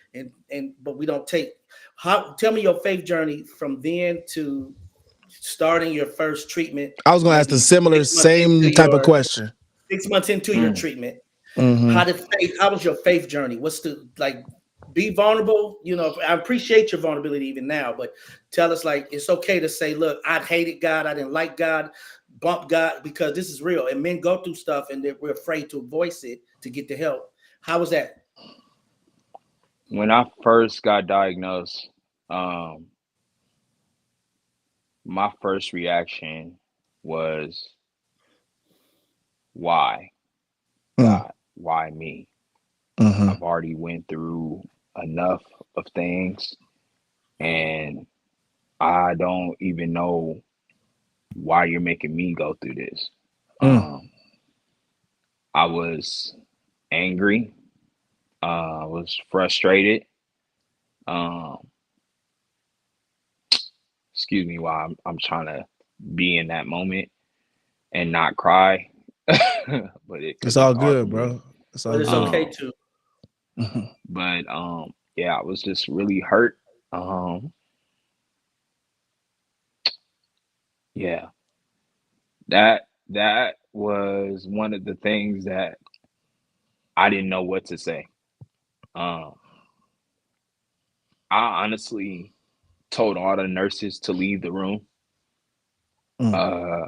but we don't take. How? Tell me your faith journey from then to starting your first treatment, I was gonna ask the maybe similar, same type of question. 6 months into your Mm. treatment. Mm-hmm. How was your faith journey? What's the like be vulnerable? I appreciate your vulnerability even now, but tell us, like, it's okay to say, look, I hated God, I didn't like God, bump God, because this is real. And men go through stuff and we're afraid to voice it to get the help. How was that? When I first got diagnosed, um, my first reaction was, why? Mm. God, why me? Mm-hmm. I've already went through enough of things, and I don't even know why you're making me go through this. Mm. Um, I was angry, was frustrated. Um, Excuse me while I'm trying to be in that moment and not cry, but It's because it's all hard for good, me. bro. It's But all it's good. okay Um, to. Mm-hmm. but yeah, I was just really hurt. Yeah, that was one of the things that I didn't know what to say. Um, I honestly told all the nurses to leave the room. Mm. Uh,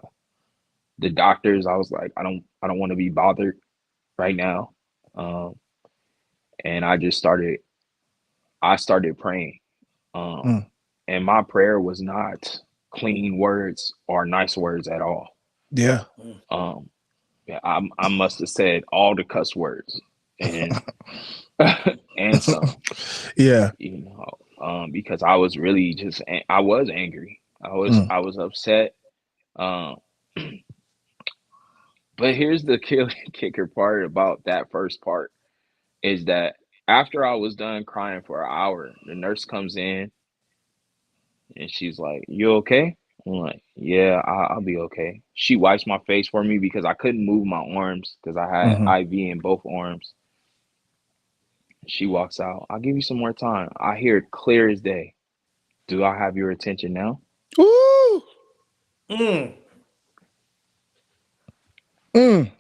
the doctors, I was like, I don't want to be bothered right now. Um, and I just started. I started praying. Um, Mm. and my prayer was not clean words or nice words at all. Yeah. Mm. Um, yeah, I must have said all the cuss words and and some, Yeah. because I was really just I was angry. Mm. I was upset. Um, but here's the kicker part about that first part is that after I was done crying for an hour, the nurse comes in and she's like, "You okay?" I'm like, "Yeah, I'll be okay." She wipes my face for me because I couldn't move my arms because I had Hmm. IV in both arms. She walks out. "I'll give you some more time." I hear it clear as day. "Do I have your attention now? Woo. Mm. Mm.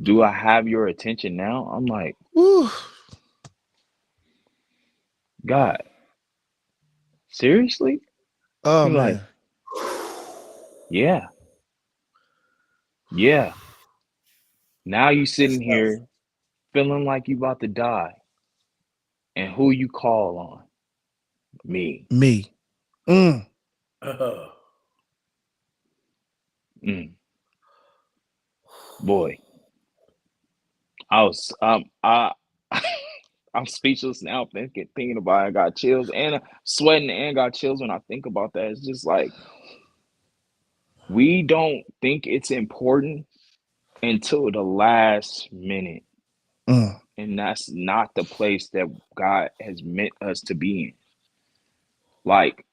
Do I have your attention now?" I'm like, Woo. "God, seriously?" Oh She's like, man. "Yeah, yeah. Now you That's sitting tough. here feeling like you about to die, and who you call on? Me." Me. Mm. Uh, Mm, boy, I was I'm speechless now thinking about it. I got chills and sweating and got chills when I think about that. It's just like we don't think it's important until the last minute. Mm. And that's not the place that God has meant us to be in. Like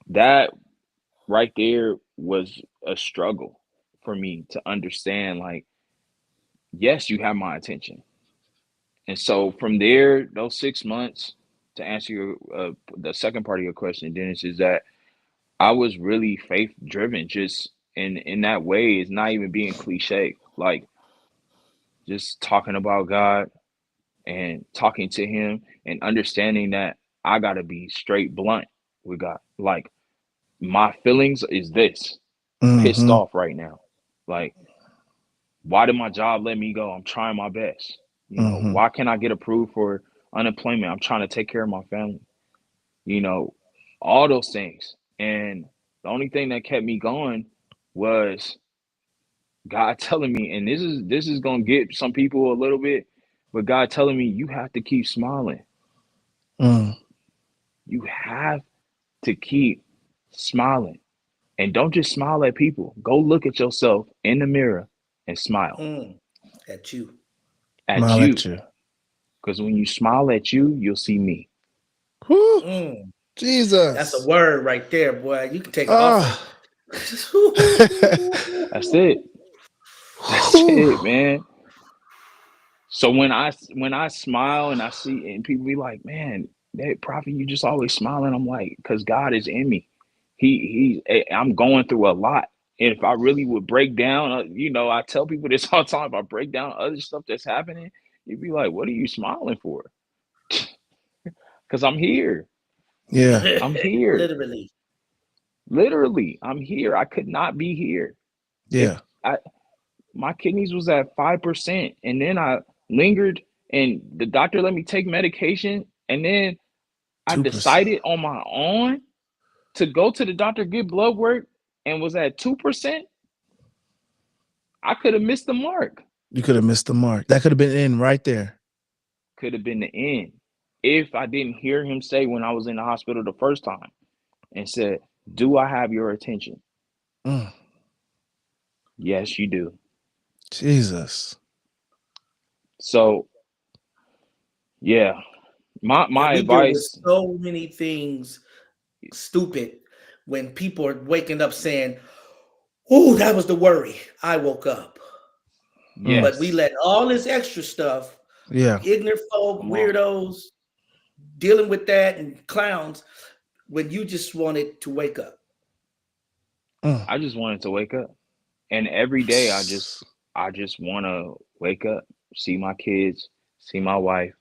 that right there was a struggle for me to understand. Like, yes, you have my attention. And so from there, those 6 months, to answer your the second part of your question, Dennis, is that I was really faith driven. Just in that way, it's not even being cliche. Like just talking about God and talking to Him and understanding that I gotta be straight blunt with God. Like my feelings is this. I'm pissed Hmm. off right now. Like, why did my job let me go? I'm trying my best. Hmm. Why can't I get approved for unemployment? I'm trying to take care of my family. You know, all those things. And the only thing that kept me going was God telling me, and this is gonna get some people a little bit, but God telling me you have to keep smiling. Mm. You have to keep smiling. And don't just smile at people. Go look at yourself in the mirror and smile mm. At you. at Smile at you. you. Because when you smile at you, you'll see me. Woo. Mm. That's a Jesus. word right there, boy. You can take an offering. Ah. That's it. That's Whew. it, man. So when I smile and I see and people be like, man, that prophet, you just always smiling. I'm like, because God is in me. I'm going through a lot. And if I really would break down, I tell people this all the time. If I break down other stuff that's happening, you'd be like, what are you smiling for? Because I'm here. Yeah. I'm here. Literally. Literally, I'm here. I could not be here. If Yeah. I My kidneys was at 5%, and then I lingered, and the doctor let me take medication, and then I 2%. decided on my own to go to the doctor, get blood work, and was at 2%. I could have missed the mark. You could have missed the mark. That could have been in right there. Could have been the end if I didn't hear him say when I was in the hospital the first time and said, "Do I have your attention?" Mm. Yes, you do. Jesus. So yeah, And my we deal with advice, so many things stupid when people are waking up saying, "Oh, that was the worry. I woke up." Mm. But we yes, let all this extra stuff, Yeah. ignorant folk, come on. weirdos, dealing with that and clowns when you just wanted to wake up. Mm. I just wanted to wake up. And every day I just want to wake up, see my kids, see my wife.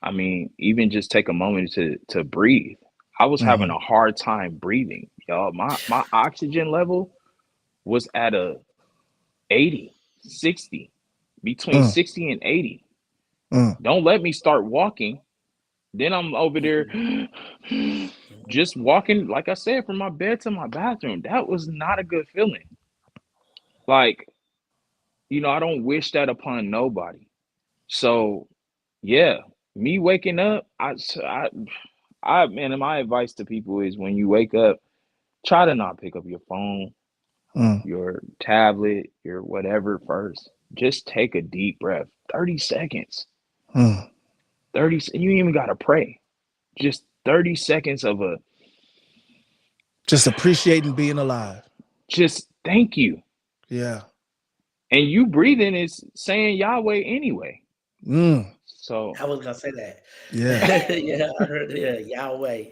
I mean, even just take a moment to breathe. I was having Hmm. a hard time breathing, y'all. My oxygen level was at a 80, 60, between Mm. 60 and 80. Don't let me start walking. Then I'm over there just walking, like I said, from my bed to my bathroom. That was not a good feeling. Like, I don't wish that upon nobody. So, yeah, me waking up, man, and my advice to people is when you wake up, try to not pick up your phone, Mm. your tablet, your whatever first. Just take a deep breath. 30 seconds. Mm. 30, you ain't even got to pray. Just 30 seconds of Just appreciating being alive. just thank you. Yeah. And you breathing is saying Yahweh anyway. Mm. So, I was gonna say that. Yeah. Yeah, I heard. Yeah, Yahweh.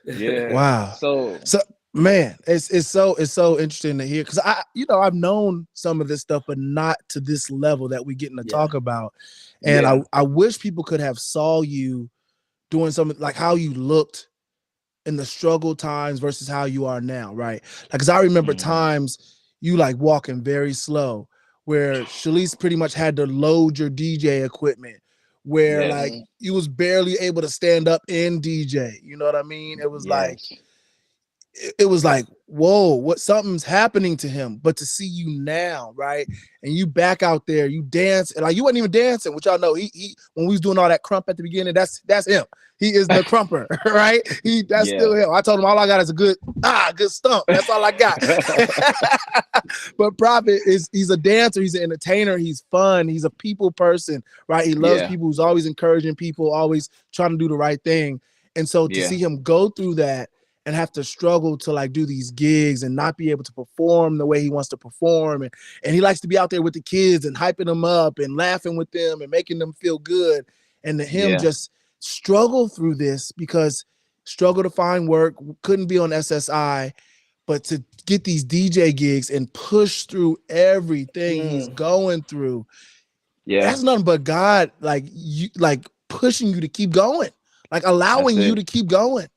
yeah. Wow. So, So man, it's so interesting to hear because I've known some of this stuff, but not to this level that we're getting to Yeah. talk about. And yeah. I wish people could have saw you doing something like how you looked in the struggle times versus how you are now, right? Like, because I remember Mhm. times you like walking very slow, where Shalice pretty much had to load your DJ equipment, where like Yes. you was barely able to stand up and DJ. You know what I mean? It was like Yes. it was like, whoa, what something's happening to him. But to see you now, right? And you back out there, you dance, and like you wasn't even dancing, which y'all know he when we was doing all that crump at the beginning, that's him. He is the crumper, right? That's Yeah. still him. I told him all I got is a good stump. That's all I got. But Prophet he's a dancer, he's an entertainer, he's fun, he's a people person, right? He loves Yeah. people, he's always encouraging people, always trying to do the right thing. And so to Yeah. see him go through that and have to struggle to like do these gigs and not be able to perform the way he wants to perform. And he likes to be out there with the kids and hyping them up and laughing with them and making them feel good. And to him Yeah. just struggle through this because struggle to find work, couldn't be on SSI, but to get these DJ gigs and push through everything he's Mm. going through, Yeah. that's nothing but God, like you, like pushing you to keep going, like That's allowing you it. to keep going.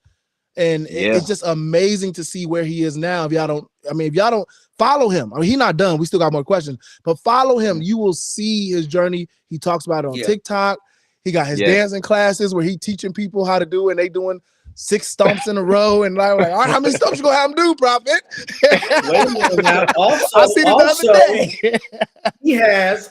And it's Yeah. just amazing to see where he is now. If y'all don't follow him, I mean, he's not done. We still got more questions, but follow him. Mm. You will see his journey. He talks about it on Yeah. TikTok. He got his Yes. dancing classes where he teaching people how to do it. And they doing 6 stomps in a row. And like, all right, how many stomps you gonna have him do, Prophet? Wait a minute now. I seen it the other day. He has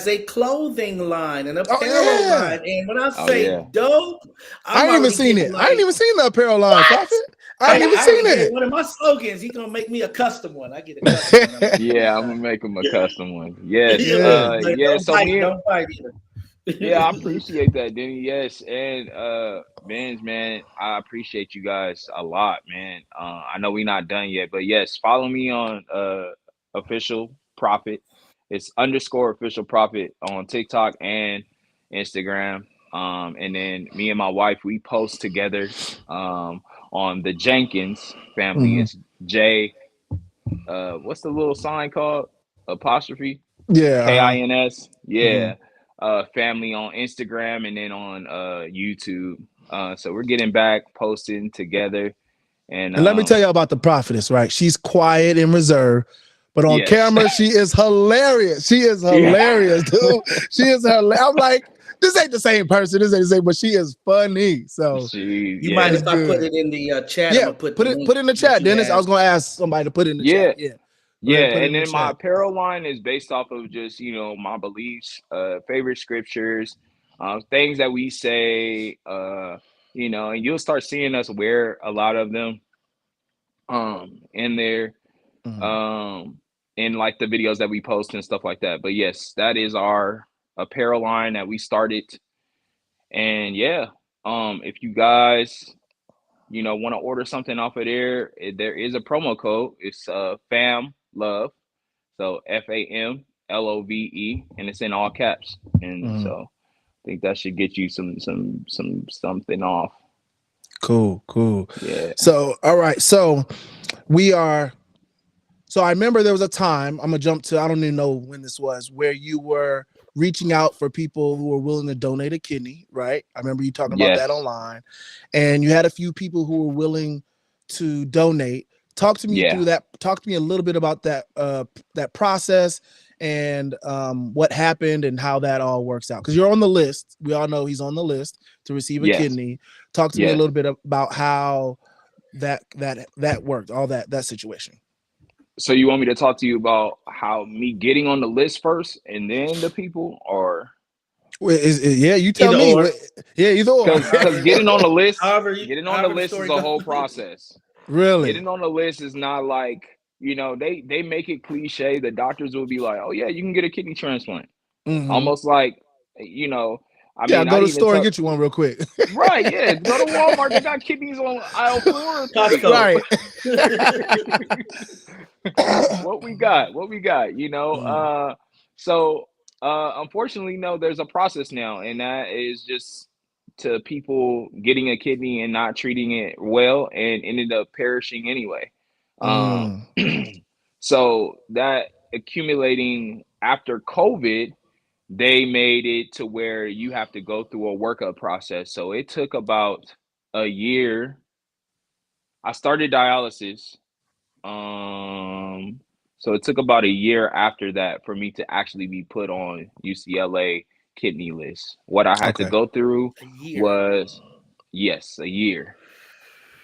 a clothing line, an Oh apparel yeah. line. And when I Oh say yeah. dope, I I'm ain't even already seen getting it. I ain't like, even seen the apparel line, what? Prophet. I ain't even I seen already did it. one of my slogans. He's gonna make me a custom one. I get a custom one. I'm gonna do Yeah, next I'm gonna time. make them a Yeah. custom one. Yes. Yeah. But Yeah, so me don't bite either. yeah, I appreciate that, Denny. Yes. And Benz, man, I appreciate you guys a lot, man. I know we're not done yet, but yes, follow me on official profit. It's underscore official profit on TikTok and Instagram. And then me and my wife, we post together on the Jenkins family. Mhm. It's J what's the little sign called? Apostrophe Yeah. KINS. Mhm. Yeah. Family on Instagram and then on YouTube. So we're getting back posting together and And let me tell you about the prophetess, right? She's quiet and reserved, but on yes. camera, she is hilarious. She is Yeah. hilarious, dude. She is hilarious. I'm like, this ain't the same person. This ain't the same, but she is funny. So She You mind it's yeah. if I put good. it in the chat? I'm Yeah, gonna put the link put in the that chat, you Dennis. I have. was gonna ask somebody to put it in the chat. Yeah. Yeah, go ahead Yeah, and put it and in the then my chat. apparel line is based off of just, my beliefs, favorite scriptures, things that we say, and you'll start seeing us wear a lot of them in there. Mhm. um in like the videos that we post and stuff like that. But yes, that is our apparel line that we started. And yeah, if you guys want to order something off of there, there is a promo code. It's fam love, so FAMLOVE, and it's in all caps. And Mhm. so I think that should get you something off. Cool. Yeah. So, all right. So we are. So I remember there was a time, I'm gonna jump to, I don't even know when this was, where you were reaching out for people who were willing to donate a kidney, right? I remember you talking about that Yes. online, and you had a few people who were willing to donate. Talk to me Yeah. through that. Talk to me a little bit about that that process, and what happened and how that all works out. Because you're on the list. We all know he's on the list to receive a Yes. kidney. Talk to me a Yes. little bit about how that worked, all that situation. So you want me to talk to you about how me getting on the list first and then the people, or Yeah, you tell Either me. or, Yeah, either or. because getting on the list, however the is story a goes. whole process. Really? Getting on the list is not like, they make it cliche. The doctors will be like, oh yeah, you can get a kidney transplant. Mm-hmm. Almost like, you know, I Yeah, mean, go not to the even store and tell. get you one real quick. Right, yeah. Go to Walmart. They got kidneys on aisle 4 or 3. Costco. Right. What we got? What we got? Mm. So unfortunately, no, there's a process now, and that is just to people getting a kidney and not treating it well and ended up perishing anyway. Um Mm. so that accumulating after COVID, they made it to where you have to go through a workup process. So it took about a year. I started dialysis. Um, so it took about a year after that for me to actually be put on UCLA kidney list. What I had to Okay. go through A year. was, yes, a year.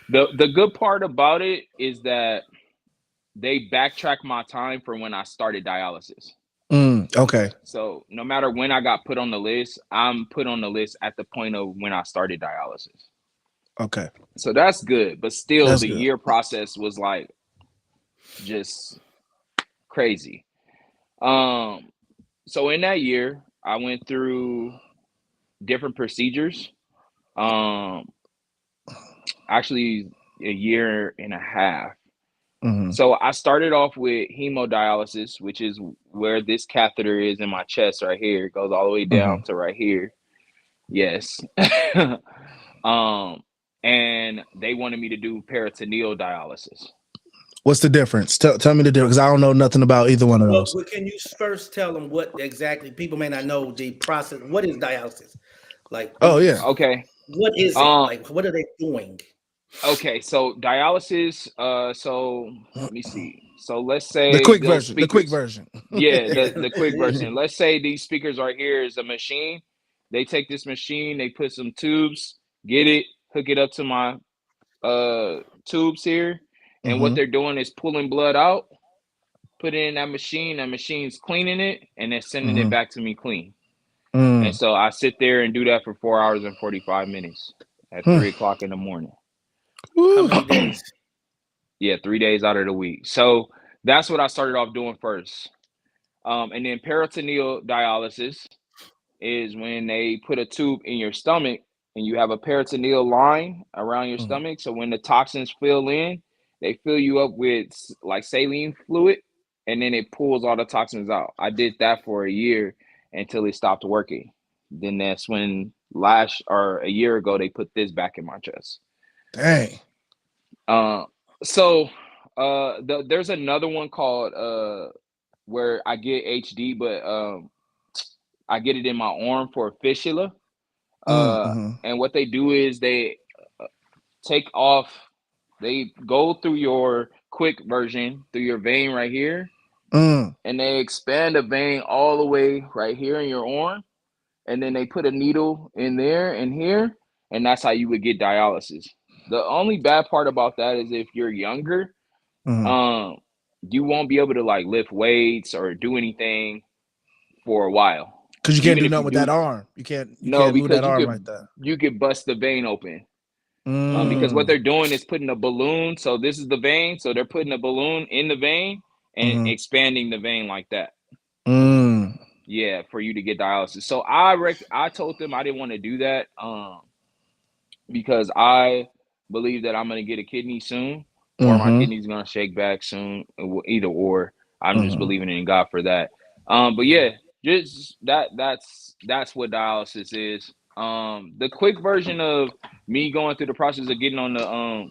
The good part about it is that they backtrack my time from when I started dialysis. Okay. So no matter when I got put on the list, I'm put on the list at the point of when I started dialysis. Okay. So that's good, but still That's the good. year process was like just crazy. Um so in that year, I went through different procedures. Um Actually a year and a half. Mm-hmm. So I started off with hemodialysis, which is where this catheter is in my chest right here. It goes all the way Mm-hmm. down to right here. Yes. um, and they wanted me to do peritoneal dialysis. What's the difference? Tell me the difference, because I don't know nothing about either one of those. Well, can you first tell them what exactly people may not know the process? What is dialysis? Like, Oh yeah. Okay. what is it? Um, Like, what are they doing? okay, so dialysis, so let me see. So let's The say quick those version. The quick speakers, version. yeah, the quick version. Let's say these speakers right here is a machine. They take this machine, they put some tubes, get it, hook it up to my tubes here, and what Mm-hmm. they're doing is pulling blood out, put it in that machine. That machine's cleaning it, and then sending it Mm-hmm. back to me clean. And Mm. so I sit there and do that for 4 hours and 45 minutes at Hmm. 3 o'clock in the morning. How Woo. many days? Yeah, 3 days out of the week. So that's what I started off doing first. And then peritoneal dialysis is when they put a tube in your stomach and you have a peritoneal line around your Mhm. stomach. So when the toxins fill in, they fill you up with like saline fluid, and then it pulls all the toxins out. I did that for a year until it stopped working. Then that's when last or a year ago they put this back in my chest. Dang. Uh, so there's another one called where I get HD, but I get it in my arm for a fistula. Mm-hmm. And what they do is they take off, they go through your quick version through your vein right here, Mm. and they expand the vein all the way right here in your arm, and then they put a needle in there and here, and that's how you would get dialysis. The only bad part about that is if you're younger, Mm-hmm. um, you won't be able to like lift weights or do anything for a while. Because you can't Even do if you nothing with do, that arm. You can't. You no, can't move that because arm like that. you could bust the vein open. Because what Mm. they're doing is putting a balloon. So this is the vein. So they're putting a balloon in the vein and Mm-hmm. expanding the vein like that. Mm. Yeah, for you to get dialysis. So I told them I didn't want to do that because I believe that I'm gonna get a kidney soon, or my Mm-hmm. kidney's gonna shake back soon. Either or, I'm just Mm-hmm. believing in God for that. But yeah, just that's what dialysis is. The quick version of me going through the process of getting on the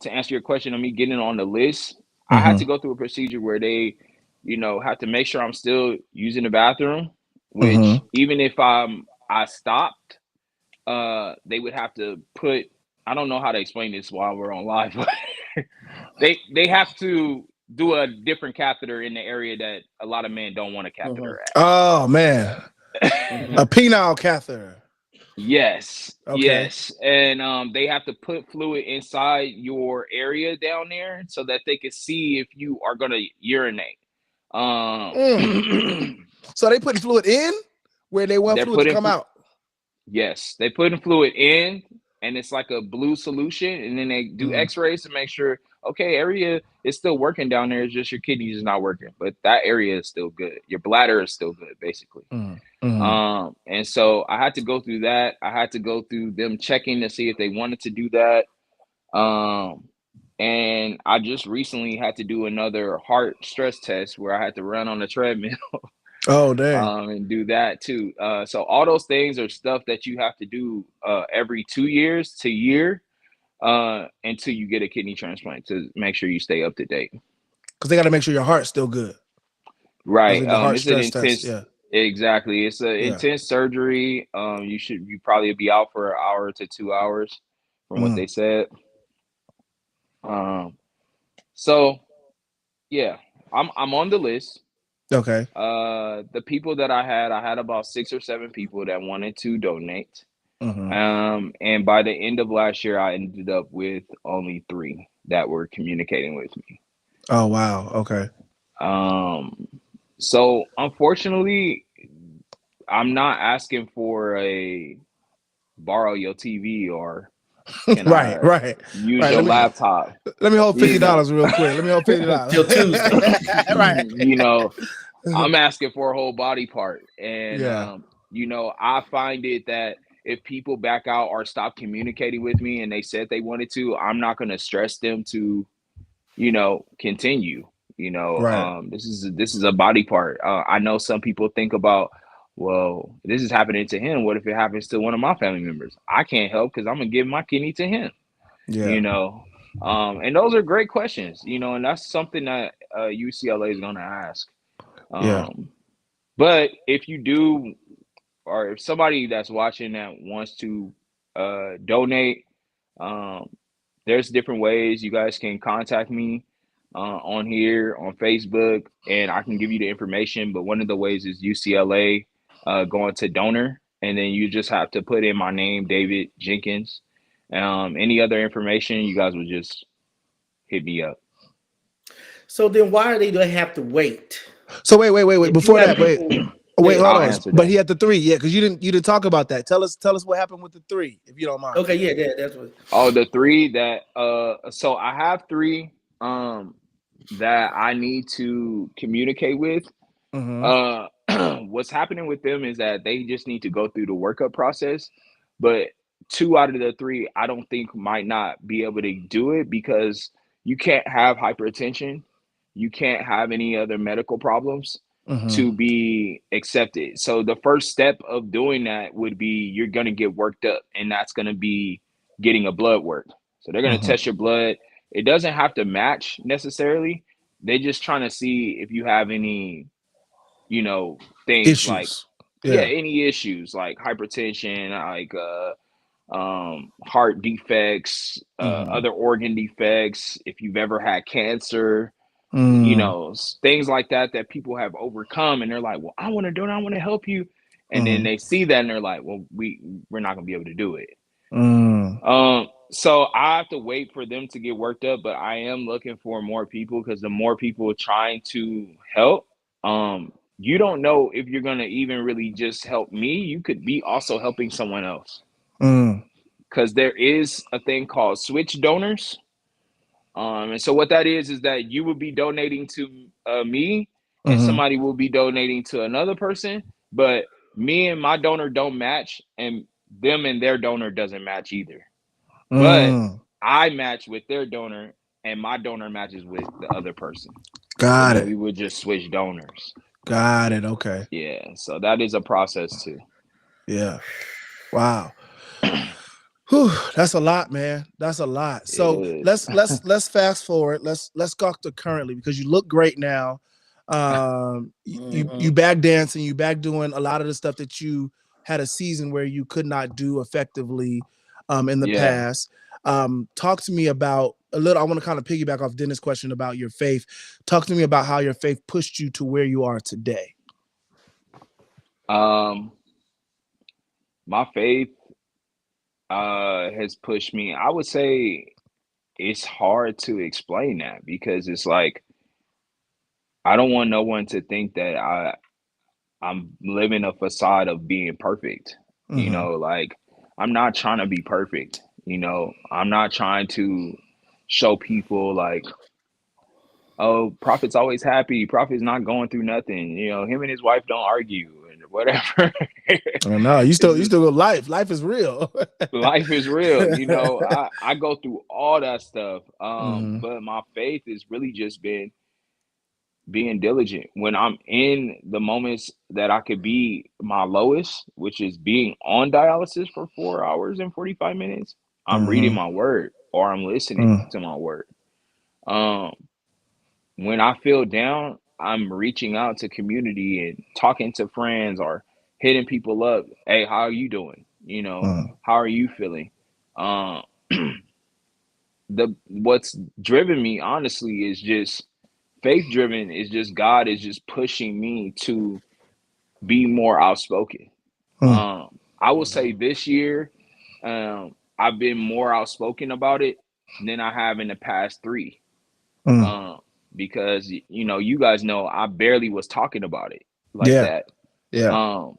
to answer your question of me getting on the list, I had to Mm-hmm. go through a procedure where they, have to make sure I'm still using the bathroom, which Mm-hmm. even if I stopped, they would have to put, I don't know how to explain this while we're on live, but they have to do a different catheter in the area that a lot of men don't want a Mhm. catheter Oh man, a Mhm. penile catheter. Yes, Okay. yes. And they have to put fluid inside your area down there so that they can see if you are gonna urinate. Um Mm. So they putting fluid in where they want they're fluid to putting come out. yes, they putting fluid in and it's like a blue solution, and then they do Mm, x-rays to make sure okay, area is still working down there, it's just your kidneys is not working, but that area is still good. Your bladder is still good, basically. mm. And so I had to go through that. I had to go through them checking to see if they wanted to do that. Um, and I just recently had to do another heart stress test where I had to run on the treadmill Oh dang. and do that too. So all those things are stuff that you have to do every 2 years to year until you get a kidney transplant to make sure you stay up to date. Because they got to make sure your heart's still good. Those Right. are the heart It's an stress tests. intense Yeah. exactly. It's an Yeah. intense surgery. You probably be out for an hour to 2 hours from what Mm. they said. Um so yeah, I'm on the list. Okay. The people that I had about 6 or 7 people that wanted to donate. Hmm. And by the end of last year I ended up with only 3 that were communicating with me. Oh wow. Okay. Um so unfortunately I'm not asking for a borrow your TV or can Right. I Right. use Right. your laptop? Let me hold You know, $50 real quick. Let me hold $50. Till Tuesday. Right. you know, I'm asking for a whole body part, and Yeah. I find it that if people back out or stop communicating with me and they said they wanted to, I'm not going to stress them to continue. Right. This is a body part. I know some people think about, well, this is happening to him. What if it happens to one of my family members? I can't help because I'm gonna give my kidney to him. Yeah. You know, and those are great questions. And that's something that UCLA is gonna ask. Yeah. Um, but if you do, or if somebody that's watching that wants to donate, um, there's different ways you guys can contact me on here on Facebook, and I can give you the information. But one of the ways is UCLA going to donor, and then you just have to put in my name, David Jenkins. Any other information, you guys would just hit me up. So then why do they have to wait? So wait. If you Before have that, wait. people Wait, hold I'll on. answer But that. he had the 3, yeah, because you didn't talk about that. Tell us what happened with the 3, if you don't mind. okay, yeah, that's what Oh, the 3 that so I have 3 that I need to communicate with. Mm-hmm. Uh, what's happening with them is that they just need to go through the workup process, but 2 out of the 3 I don't think might not be able to do it because you can't have hypertension, you can't have any other medical problems Mm-hmm. to be accepted. So the first step of doing that would be you're going to get worked up, and that's going to be getting a blood work. So they're going to Mm-hmm. test your blood. It doesn't have to match necessarily. They're just trying to see if you have any you know, things like Issues. yeah, Yeah. any issues like hypertension, like heart defects, Mm-hmm. other organ defects, if you've ever had cancer, Mm. things like that that people have overcome, and they're like, well, I want to do it, I want to help you, and then Mm-hmm. they see that and they're like, well, we're not gonna be able to do it. Mm. So I have to wait for them to get worked up, but I am looking for more people because the more people trying to help, you don't know if you're gonna even really just help me. You could be also helping someone else Mm. because there is a thing called switch donors. And so what that is that you will be donating to me, and Mm-hmm. somebody will be donating to another person, but me and my donor don't match, and them and their donor doesn't match either. But Mm. I match with their donor, and my donor matches with the other person. So Got then it. we would just switch donors. Got it. Okay. Yeah. So that is a process too. Yeah. Wow. Whew, that's a lot, man. That's a lot. It So is. let's fast forward. Let's go to currently because you look great now. You Mhm. back dancing, you back doing a lot of the stuff that you had a season where you could not do effectively in the Yeah. past. Talk to me about a little, I want to kind of piggyback off Dennis' question about your faith. Talk to me about how your faith pushed you to where you are today. My faith has pushed me. I would say it's hard to explain that because it's like I don't want no one to think that I'm living a facade of being perfect. You Mm-hmm. know, like I'm not trying to be perfect. You know, I'm not trying to show people like, oh, Prophet's always happy. Prophet's not going through nothing. You know, him and his wife don't argue and whatever. Oh, no, you It's still go life. Life is real. life is real. You know, I go through all that stuff. Mm-hmm. But my faith has really just been being diligent when I'm in the moments that I could be my lowest, which is being on dialysis for 4 hours and 45 minutes. I'm reading Mm-hmm. my word or I'm listening to my word. Um, when I feel down, I'm reaching out to community and talking to friends or hitting people up. Hey, how are you doing? You know, Mm-hmm. how are you feeling? Um, the what's driven me honestly is just faith driven is just God is just pushing me to be more outspoken. I will say Mhm. this year, I've been more outspoken about it than I have in the past three. Mm-hmm. Um, because you know, you guys know I barely was talking about it like Yeah. that. Yeah. Um,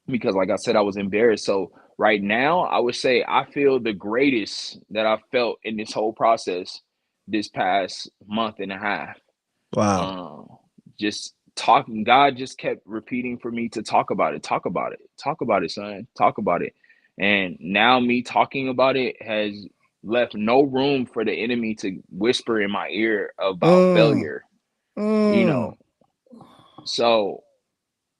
because like I said, I was embarrassed. So right now, I would say I feel the greatest that I felt in this whole process this past month and a half. Wow. um just talking, God just kept repeating for me to talk about it, talk about it, talk about it, son, talk about it. And now me talking about it has left no room for the enemy to whisper in my ear about Mm. failure, you Mm. know. So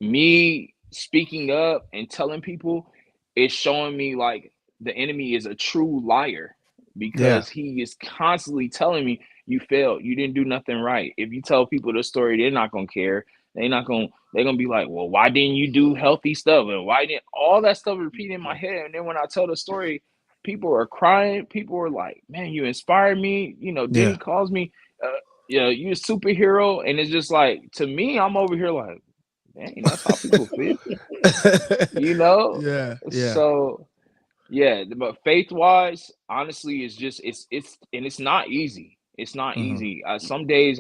me speaking up and telling people is showing me like the enemy is a true liar Yeah. because he is constantly telling me you failed, you didn't do nothing right. If you tell people the story, they're not gonna care. They're gonna be like, well, why didn't you do healthy stuff? And why didn't all that stuff repeat in my head? And then when I tell the story, people are crying. People are like, man, you inspired me. You know, Yeah. Denny calls me, you know, you a superhero. And it's just like, to me, I'm over here like, dang, that's how people feel, you know? Yeah. Yeah. So yeah, but faith wise, honestly, it's just it's not easy. It's not Mm-hmm. easy. Some days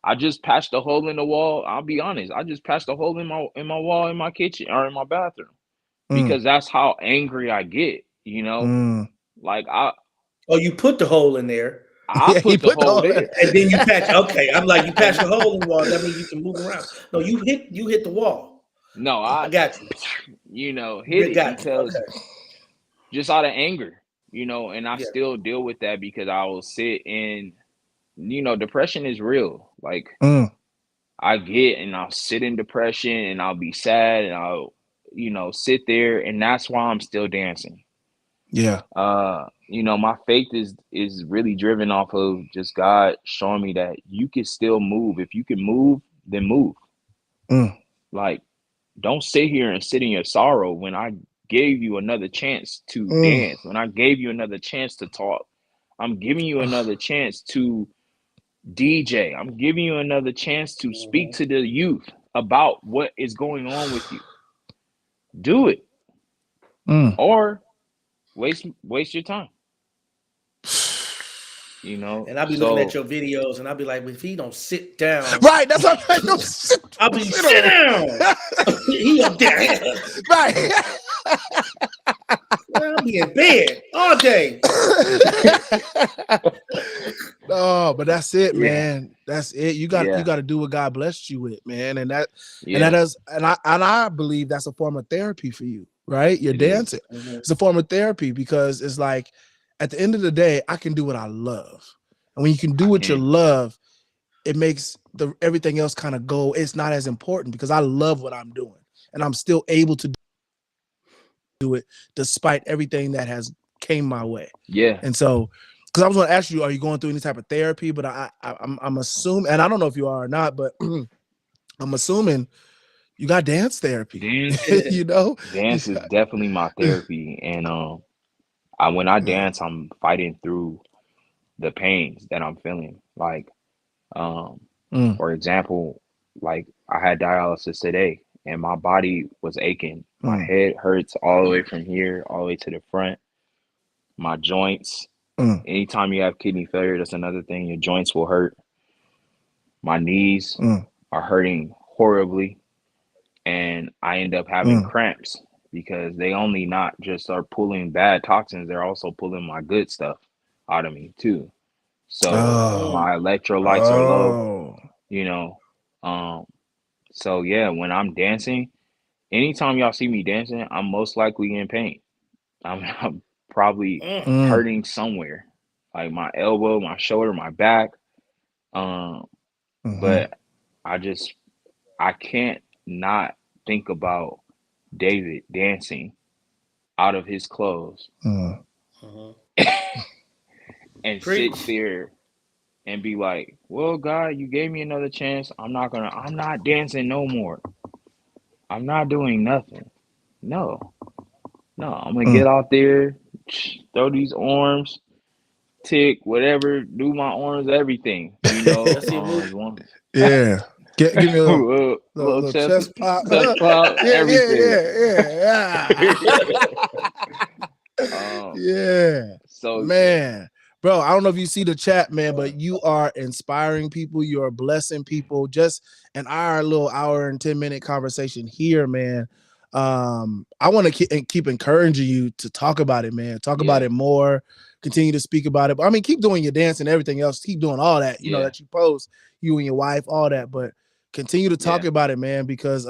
I just patched a hole in the wall. I'll be honest. I just patched a hole in my wall in my kitchen or in my bathroom Mm. because that's how angry I get, you know? Mm. Like Oh, you put the hole in there, I Yeah, he put the put the hole whole. there. and then you patch. Okay, I'm like, you patch the hole in the wall. That means you can move around. No, you hit the wall. No, I got you. you know, hit You it got you. because Okay. just out of anger, you know, and I Yeah. still deal with that because I will sit in, you know, depression is real. Like Mm. I get and I'll sit in depression and I'll be sad and I'll, you know, sit there and that's why I'm still dancing. Yeah. You know, my faith is really driven off of just God showing me that you can still move. If you can move, then move. Mm. Like don't sit here and sit in your sorrow when I gave you another chance to Mm. dance, when I gave you another chance to talk. I'm giving you another chance to DJ. I'm giving you another chance to speak Mhm. to the youth about what is going on with you. Do it Mm. or waste your time, you know? And I'll be looking at So your videos, and I'll be like, if he don't sit down, Right. That's what I'm like. No, sit, I'll be sit sit on. down. He up there. Right. I'll be in bed all day. Oh, but that's it, yeah, man. That's it. You yeah, got to do what God blessed you with, man. And that yeah, is and I believe that's a form of therapy for you, right? You're it is. dancing. Mhm. It's a form of therapy because it's like at the end of the day, I can do what I love. And when you can do I what you can. love, it makes the everything else kind of go. It's not as important because I love what I'm doing and I'm still able to do it despite everything that has came my way. Yeah. And so, because I was going to ask you, are you going through any type of therapy? But I'm assuming, and I don't know if you are or not, but I'm assuming you got dance therapy. Dance you know, dance is definitely my therapy. And I when I yeah. dance, I'm fighting through. the pains that I'm feeling. Like, um, Mm, for example, like I had dialysis today and my body was aching. My mm, head hurts all the way from here, all the way to the front. My joints, mm, anytime you have kidney failure, that's another thing. Your joints will hurt. My knees mm, are hurting horribly. And I end up having mm. cramps because they only not just are pulling bad toxins, they're also pulling my good stuff out of me too. So Mm. Oh, my electrolytes are low, oh. you know. Um, so yeah, when I'm dancing, anytime y'all see me dancing, I'm most likely in pain. I'm probably Mm. Mm, hurting somewhere, like my elbow, my shoulder, my back. Um, mm-hmm, but I can't not think about David dancing out of his clothes mm, Mhm. and sit Preach. there and be like, "Well, God, you gave me another chance. I'm not dancing no more. I'm not doing nothing. No, no, I'm gonna mm. get out there, throw these arms, tick, whatever, do my arms, everything. Let's see. You want Yeah. Give me a little, little little chest, chest pop. chest pop, Yeah, yeah, everything. yeah, yeah. um, Yeah, so man, bro. I don't know if you see the chat, man, but you are inspiring people. You are blessing people. Just in our little hour and 10-minute conversation here, man. I want to keep encouraging you to talk about it, man. Talk about yeah, it more. Continue to speak about it. But I mean, keep doing your dance and everything else. Keep doing all that, yeah, that you post, you and your wife, all that. But continue to talk yeah, about it, man, because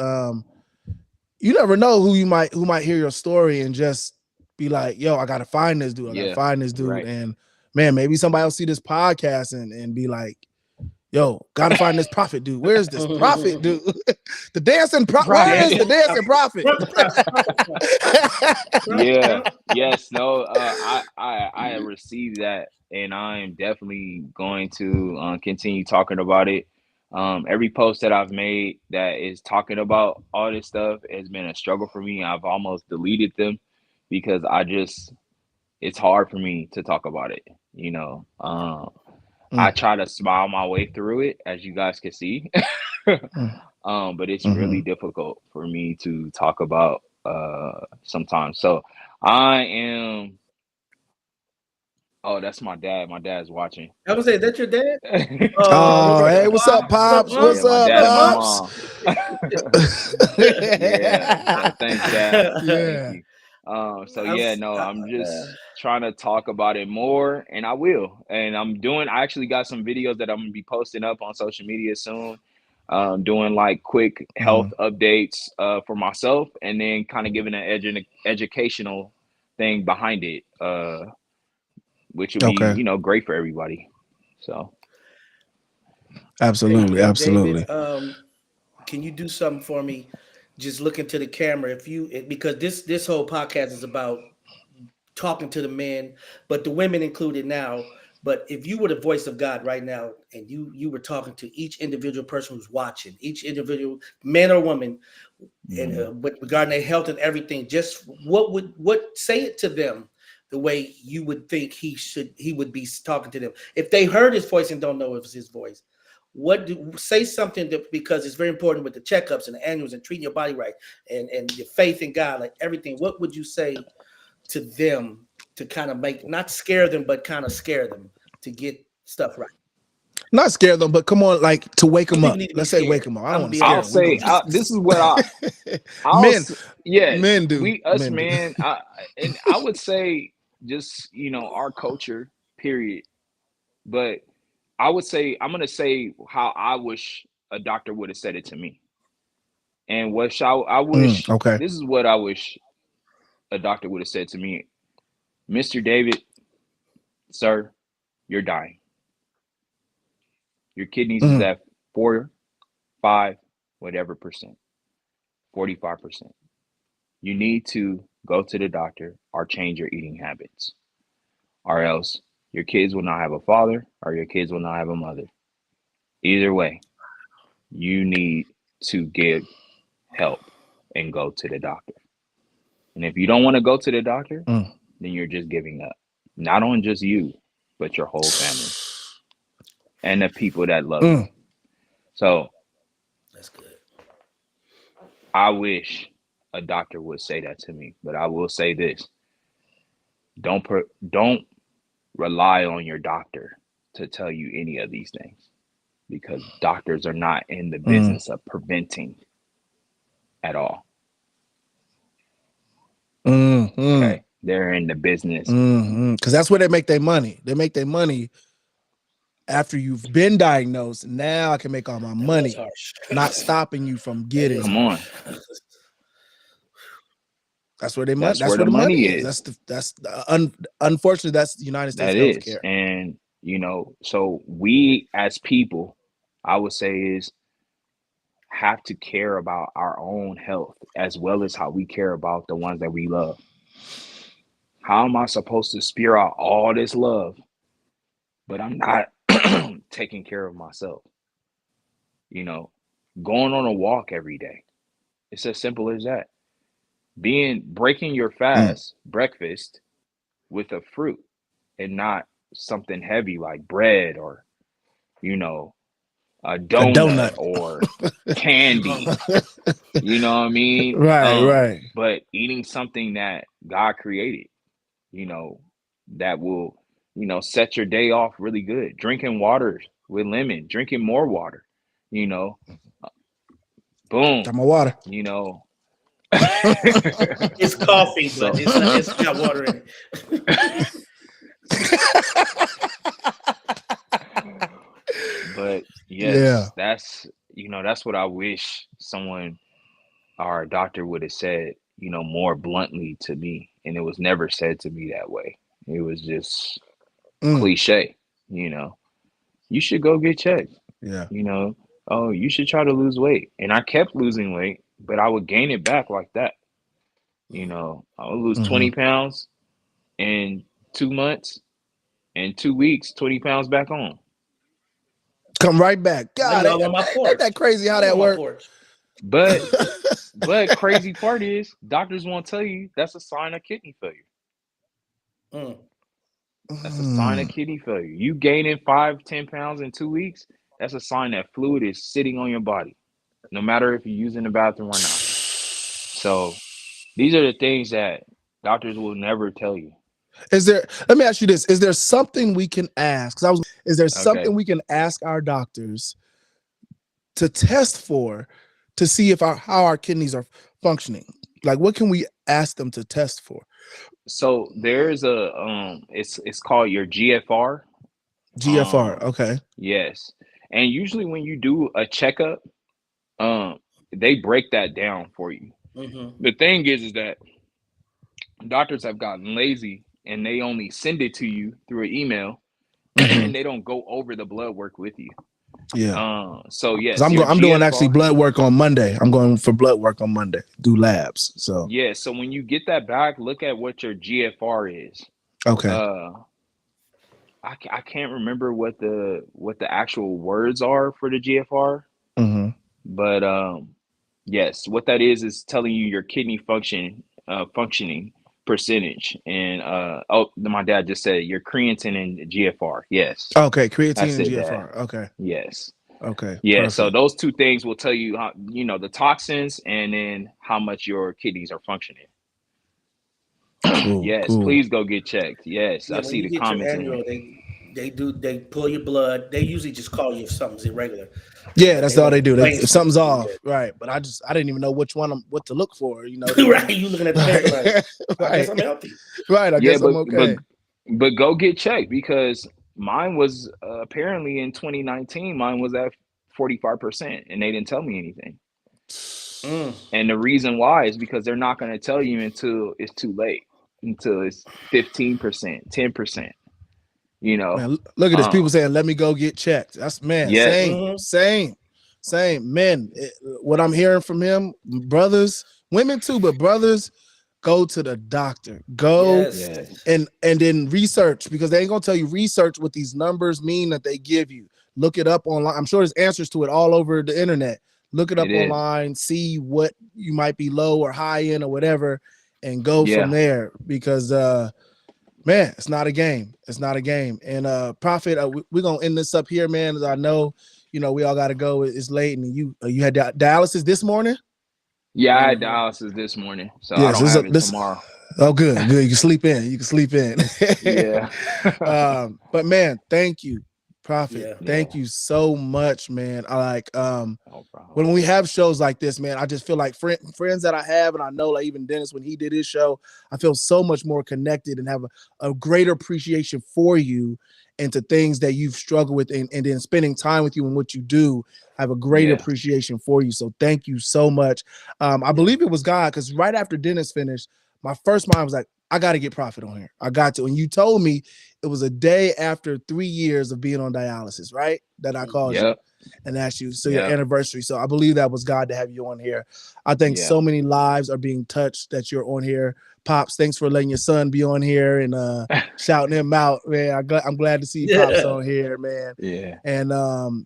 you never know who might hear your story and just be like, yo, I gotta find this dude. I gotta yeah. find this You're dude. right. And man, maybe somebody will see this podcast and be like, yo, gotta find this prophet dude. Where's this prophet dude? The dancing where is Right. the Dancing dancing prophet? Yeah. Yes. No. I have received that, and I am definitely going to continue talking about it. Every post that I've made that is talking about all this stuff has been a struggle for me. I've almost deleted them because it's hard for me to talk about it. I Mm, try to smile my way through it, as you guys can see. mm, But it's really mhm. difficult for me to talk about sometimes. So I am. Oh, that's my dad. My dad's watching. I would say that's your dad. Oh, hey, Yeah, what's up, What's up, pops? yeah, What's my up, dad and my pops? mom. Yeah. Thanks, Dad. Thank Yeah. you. So I'm yeah, s- no, I'm just trying to talk about it more, and I will. And I actually got some videos that I'm gonna be posting up on social media soon. Doing like quick health Mhm. updates for myself, and then kind of giving an educational thing behind it, which would be Okay. great for everybody. So Hey, Absolutely. hey, David. Absolutely. Can you do something for me? Just look into the camera, because this whole podcast is about talking to the men, but the women included now. But if you were the voice of God right now, and you were talking to each individual person who's watching, each individual man or woman, and mhm. regarding their health and everything, just what say it to them the way you would think he would be talking to them if they heard his voice and don't know if it's his voice. Say something that, because it's very important with the checkups and the annuals and treating your body right, and your faith in God, like everything. What would you say to them to kind of make, not scare them, but kind of scare them to get stuff right? Not scare them, but come on, like to wake Some them people up. need to be Let's say wake scared. them up. I don't I'm gonna want to be scare I'll them. We honest. go say just this is what men, yes, men do. we us Men do. man, and I would say just our culture, period. But I would say I'm gonna say how I wish a doctor would have said it to me, and I wish Okay. this is what I wish a doctor would have said to me, Mister David, sir, you're dying. Your kidneys is Mm, at 4, 5, whatever percent, 45%. You need to go to the doctor or change your eating habits, or else your kids will not have a father or your kids will not have a mother. Either way, you need to get help and go to the doctor. And if you don't want to go to the doctor, mm, then you're just giving up. Not on just you. but your whole family and the people that love you. Mm. So That's good. I wish a doctor would say that to me, but I will say this: don't rely on your doctor to tell you any of these things, because doctors are not in the Mm. business of preventing at all. Mm. Mm. Okay, they're in the business. Because that's where they make their money. They make their money after you've been diagnosed. Now I can make all my That was money, harsh. not stopping you from That is getting. Come on, harsh. That's where they money. that's That's where where the the money money is. is. Unfortunately, that's the United States That is, healthcare. and so we as people, I would say, is have to care about our own health as well as how we care about the ones that we love. How am I supposed to spew out all this love, but I'm not taking care of myself? You know, going on a walk every day. It's as simple as that. Breaking your Mm. fast breakfast with a fruit and not something heavy like bread or, you know, a A donut donut. or candy. You know what I mean? Right, right. But eating something that God created, you know, that will, set your day off really good. Drinking water with lemon, drinking more water, you know, Got boom, my water. you know. It's coffee, but So, it's got water in it. but Yeah. yes, that's what I wish someone or a doctor would have said, more bluntly to me. And it was never said to me that way. It was just Mm. cliche, you know. You should go get checked, Yeah. you know. Oh, you should try to lose weight. And I kept losing weight, but I would gain it back like that. I would lose Mm-hmm. 20 pounds in 2 months, in 2 weeks, 20 pounds back on. Come right back. Now God, y'all on my ain't porch. that crazy how Y'all that on my works? porch. But but crazy part is doctors won't tell you that's a sign of kidney failure. Mm. That's a sign of Mm. kidney failure. You gaining 5, 10 pounds in 2 weeks, that's a sign that fluid is sitting on your body, no matter if you're using the bathroom or not. So these are the things that doctors will never tell you. Let me ask you this. Is there something we can ask? Is there Okay. something we can ask our doctors to test for to see if how our kidneys are functioning? Like, what can we ask them to test for? So there's it's called your GFR. GFR. Um, Okay. yes. And usually when you do a checkup, um, they break that down for you. Mm-hmm. The thing is that doctors have gotten lazy and they only send it to you through an email Mm-hmm. and they don't go over the blood work with you. Yeah. So Because yes, your I'm doing actually GFR. blood work on Monday. I'm going for blood work on Monday. Do labs. So Yeah, so when you get that back, look at what your GFR is. okay. Uh, I can't remember what the actual words are for the GFR, Mm-hmm. but yes, what that is telling you your kidney functioning percentage. And oh, my dad just said your creatine and GFR. Yes, Okay. I Creatine and said that. GFR. Okay. Yes. Okay. Yeah, so Perfect. those two things will tell you how, the toxins and then how much your kidneys are functioning. Cool. Yes, Cool. please go get checked. Yes, Yeah, I when see you the get your comments in annual, here. they pull your blood. They usually just call you if something's irregular, Yeah, but that's they all won't they do. explain If something's something off, right? But I didn't even know what to look for. to you. Right? You looking at the paper like, Right, I guess right, I'm healthy. right. I Yeah, guess I'm but okay. but go get checked because mine was apparently in 2019. Mine was at 45%, and they didn't tell me anything. Mm. And the reason why is because they're not going to tell you until it's too late, until it's 15%, 10%. You know, Man, look at this. People um, saying, "Let me go get checked." That's man, yes, same, Mm-hmm. same, same. Men, what I'm hearing from him, brothers, women too, but brothers, go to the doctor. Go Yes. yes, and then research because they ain't gonna tell you research what these numbers mean that they give you. Look it up online. I'm sure there's answers to it all over the internet. Look it it up is. online, see what you might be low or high in or whatever, and go from Yeah, there. Because Man, it's not a game. It's not a game. And Prophet, we're gonna end this up here, man. As I know, we all got to go. It's late, and you had dialysis this morning. Yeah, I had Mhm. dialysis this morning, so I Yes, don't this is have it this. tomorrow. Oh, good, good. You can sleep in. You can sleep in. Yeah. But man, thank you, Prophet. Yeah. Thank Yeah. you so much, man. I like No problem. when we have shows like this, man. I just feel like friends that I have, and I know like even Dennis when he did his show, I feel so much more connected and have a greater appreciation for you and to things that you've struggled with, and then spending time with you and what you do. I have a great Yeah. appreciation for you. So thank you so much. I Yeah. believe it was God because right after Dennis finished, my first mind was like, I got to get Prophet on here. I got to. And you told me it was a day after 3 years of being on dialysis, right? That I called you Yep. and asked you. So your Yep. anniversary. So I believe that was God to have you on here. I think Yeah. so many lives are being touched that you're on here. Pops, thanks for letting your son be on here and shouting him out, man. I'm glad to see Pops Yeah. on here, man. Yeah. And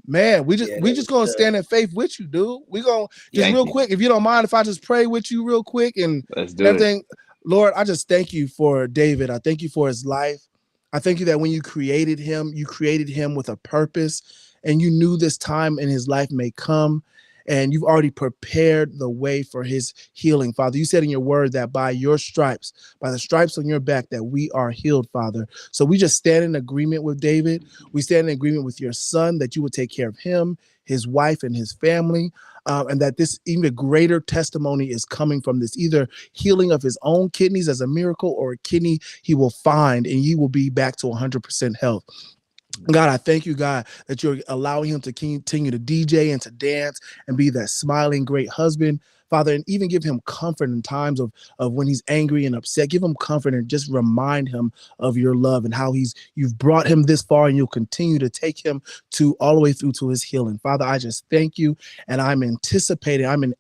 man, we just Yeah. we That just was gonna good. stand in faith with you, dude. We gonna just Yeah. Thank real you. quick, if you don't mind, if I just pray with you real quick and Let's do it. everything. Lord, I just thank you for David. I thank you for his life. I thank you that when you created him with a purpose, and you knew this time in his life may come, and you've already prepared the way for his healing, Father. You said in your word that by your stripes, by the stripes on your back, that we are healed, Father. So we just stand in agreement with David. We stand in agreement with your son that you would take care of him, his wife, and his family. And that this even greater testimony is coming from this, either healing of his own kidneys as a miracle or a kidney he will find and he will be back to 100% health. God, I thank you, God, that you're allowing him to continue to DJ and to dance and be that smiling, great husband, Father, and even give him comfort in times of when he's angry and upset. Give him comfort and just remind him of your love and how you've brought him this far and you'll continue to take him to all the way through to his healing. Father, I just thank you, and I'm in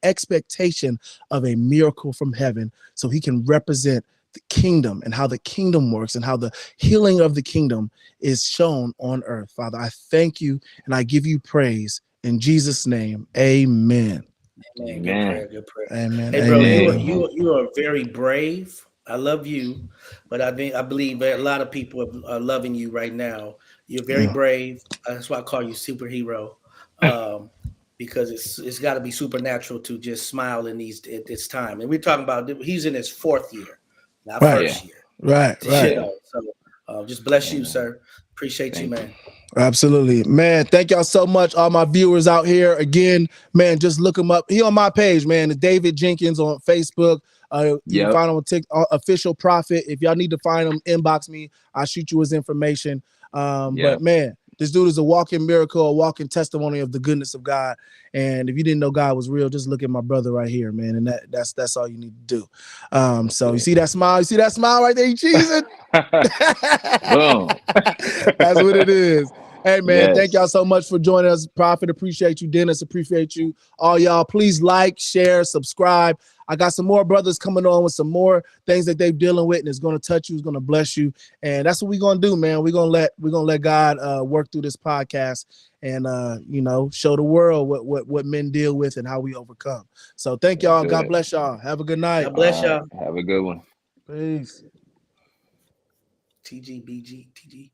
expectation of a miracle from heaven so he can represent the kingdom and how the kingdom works and how the healing of the kingdom is shown on earth. Father, I thank you and I give you praise in Jesus' name. Amen. Man, good Amen. prayer, good prayer. Amen. Hey, bro, Amen. you are Amen. Amen. you are very brave. I love you, but I believe that a lot of people are loving you right now. You're very Yeah. brave. That's why I call you superhero, um, because it's got to be supernatural to just smile in these at this time. And we're talking about he's in his fourth year, not Right. Yeah. first year. Right. You Right. Yeah. know, so just bless you, Amen. sir. Appreciate you, Thank you. man. Absolutely. Man, thank y'all so much. All my viewers out here. Again, man, just look him up. He on my page, man. David Jenkins on Facebook. You can Yep. find him on TikTok, Official Prophet. If y'all need to find him, inbox me. I'll shoot you his information. But Yep. man, this dude is a walking miracle, a walking testimony of the goodness of God. And if you didn't know God was real, just look at my brother right here, man. And that's all you need to do. That's So you it. see that smile? You see that smile right there? You cheesing? Boom. That's what it is. Hey man, thank Yes. y'all so much for joining us. Prophet, appreciate you. Dennis, appreciate you. All y'all, please like, share, subscribe. I got some more brothers coming on with some more things that they're dealing with, and it's gonna touch you, it's gonna bless you. And that's what we're gonna do, man. We're gonna let God work through this podcast and show the world what men deal with and how we overcome. So thank Let's y'all. do God it. bless y'all. Have a good night. God bless All right. y'all. Have a good one. Peace. TGBG, TG.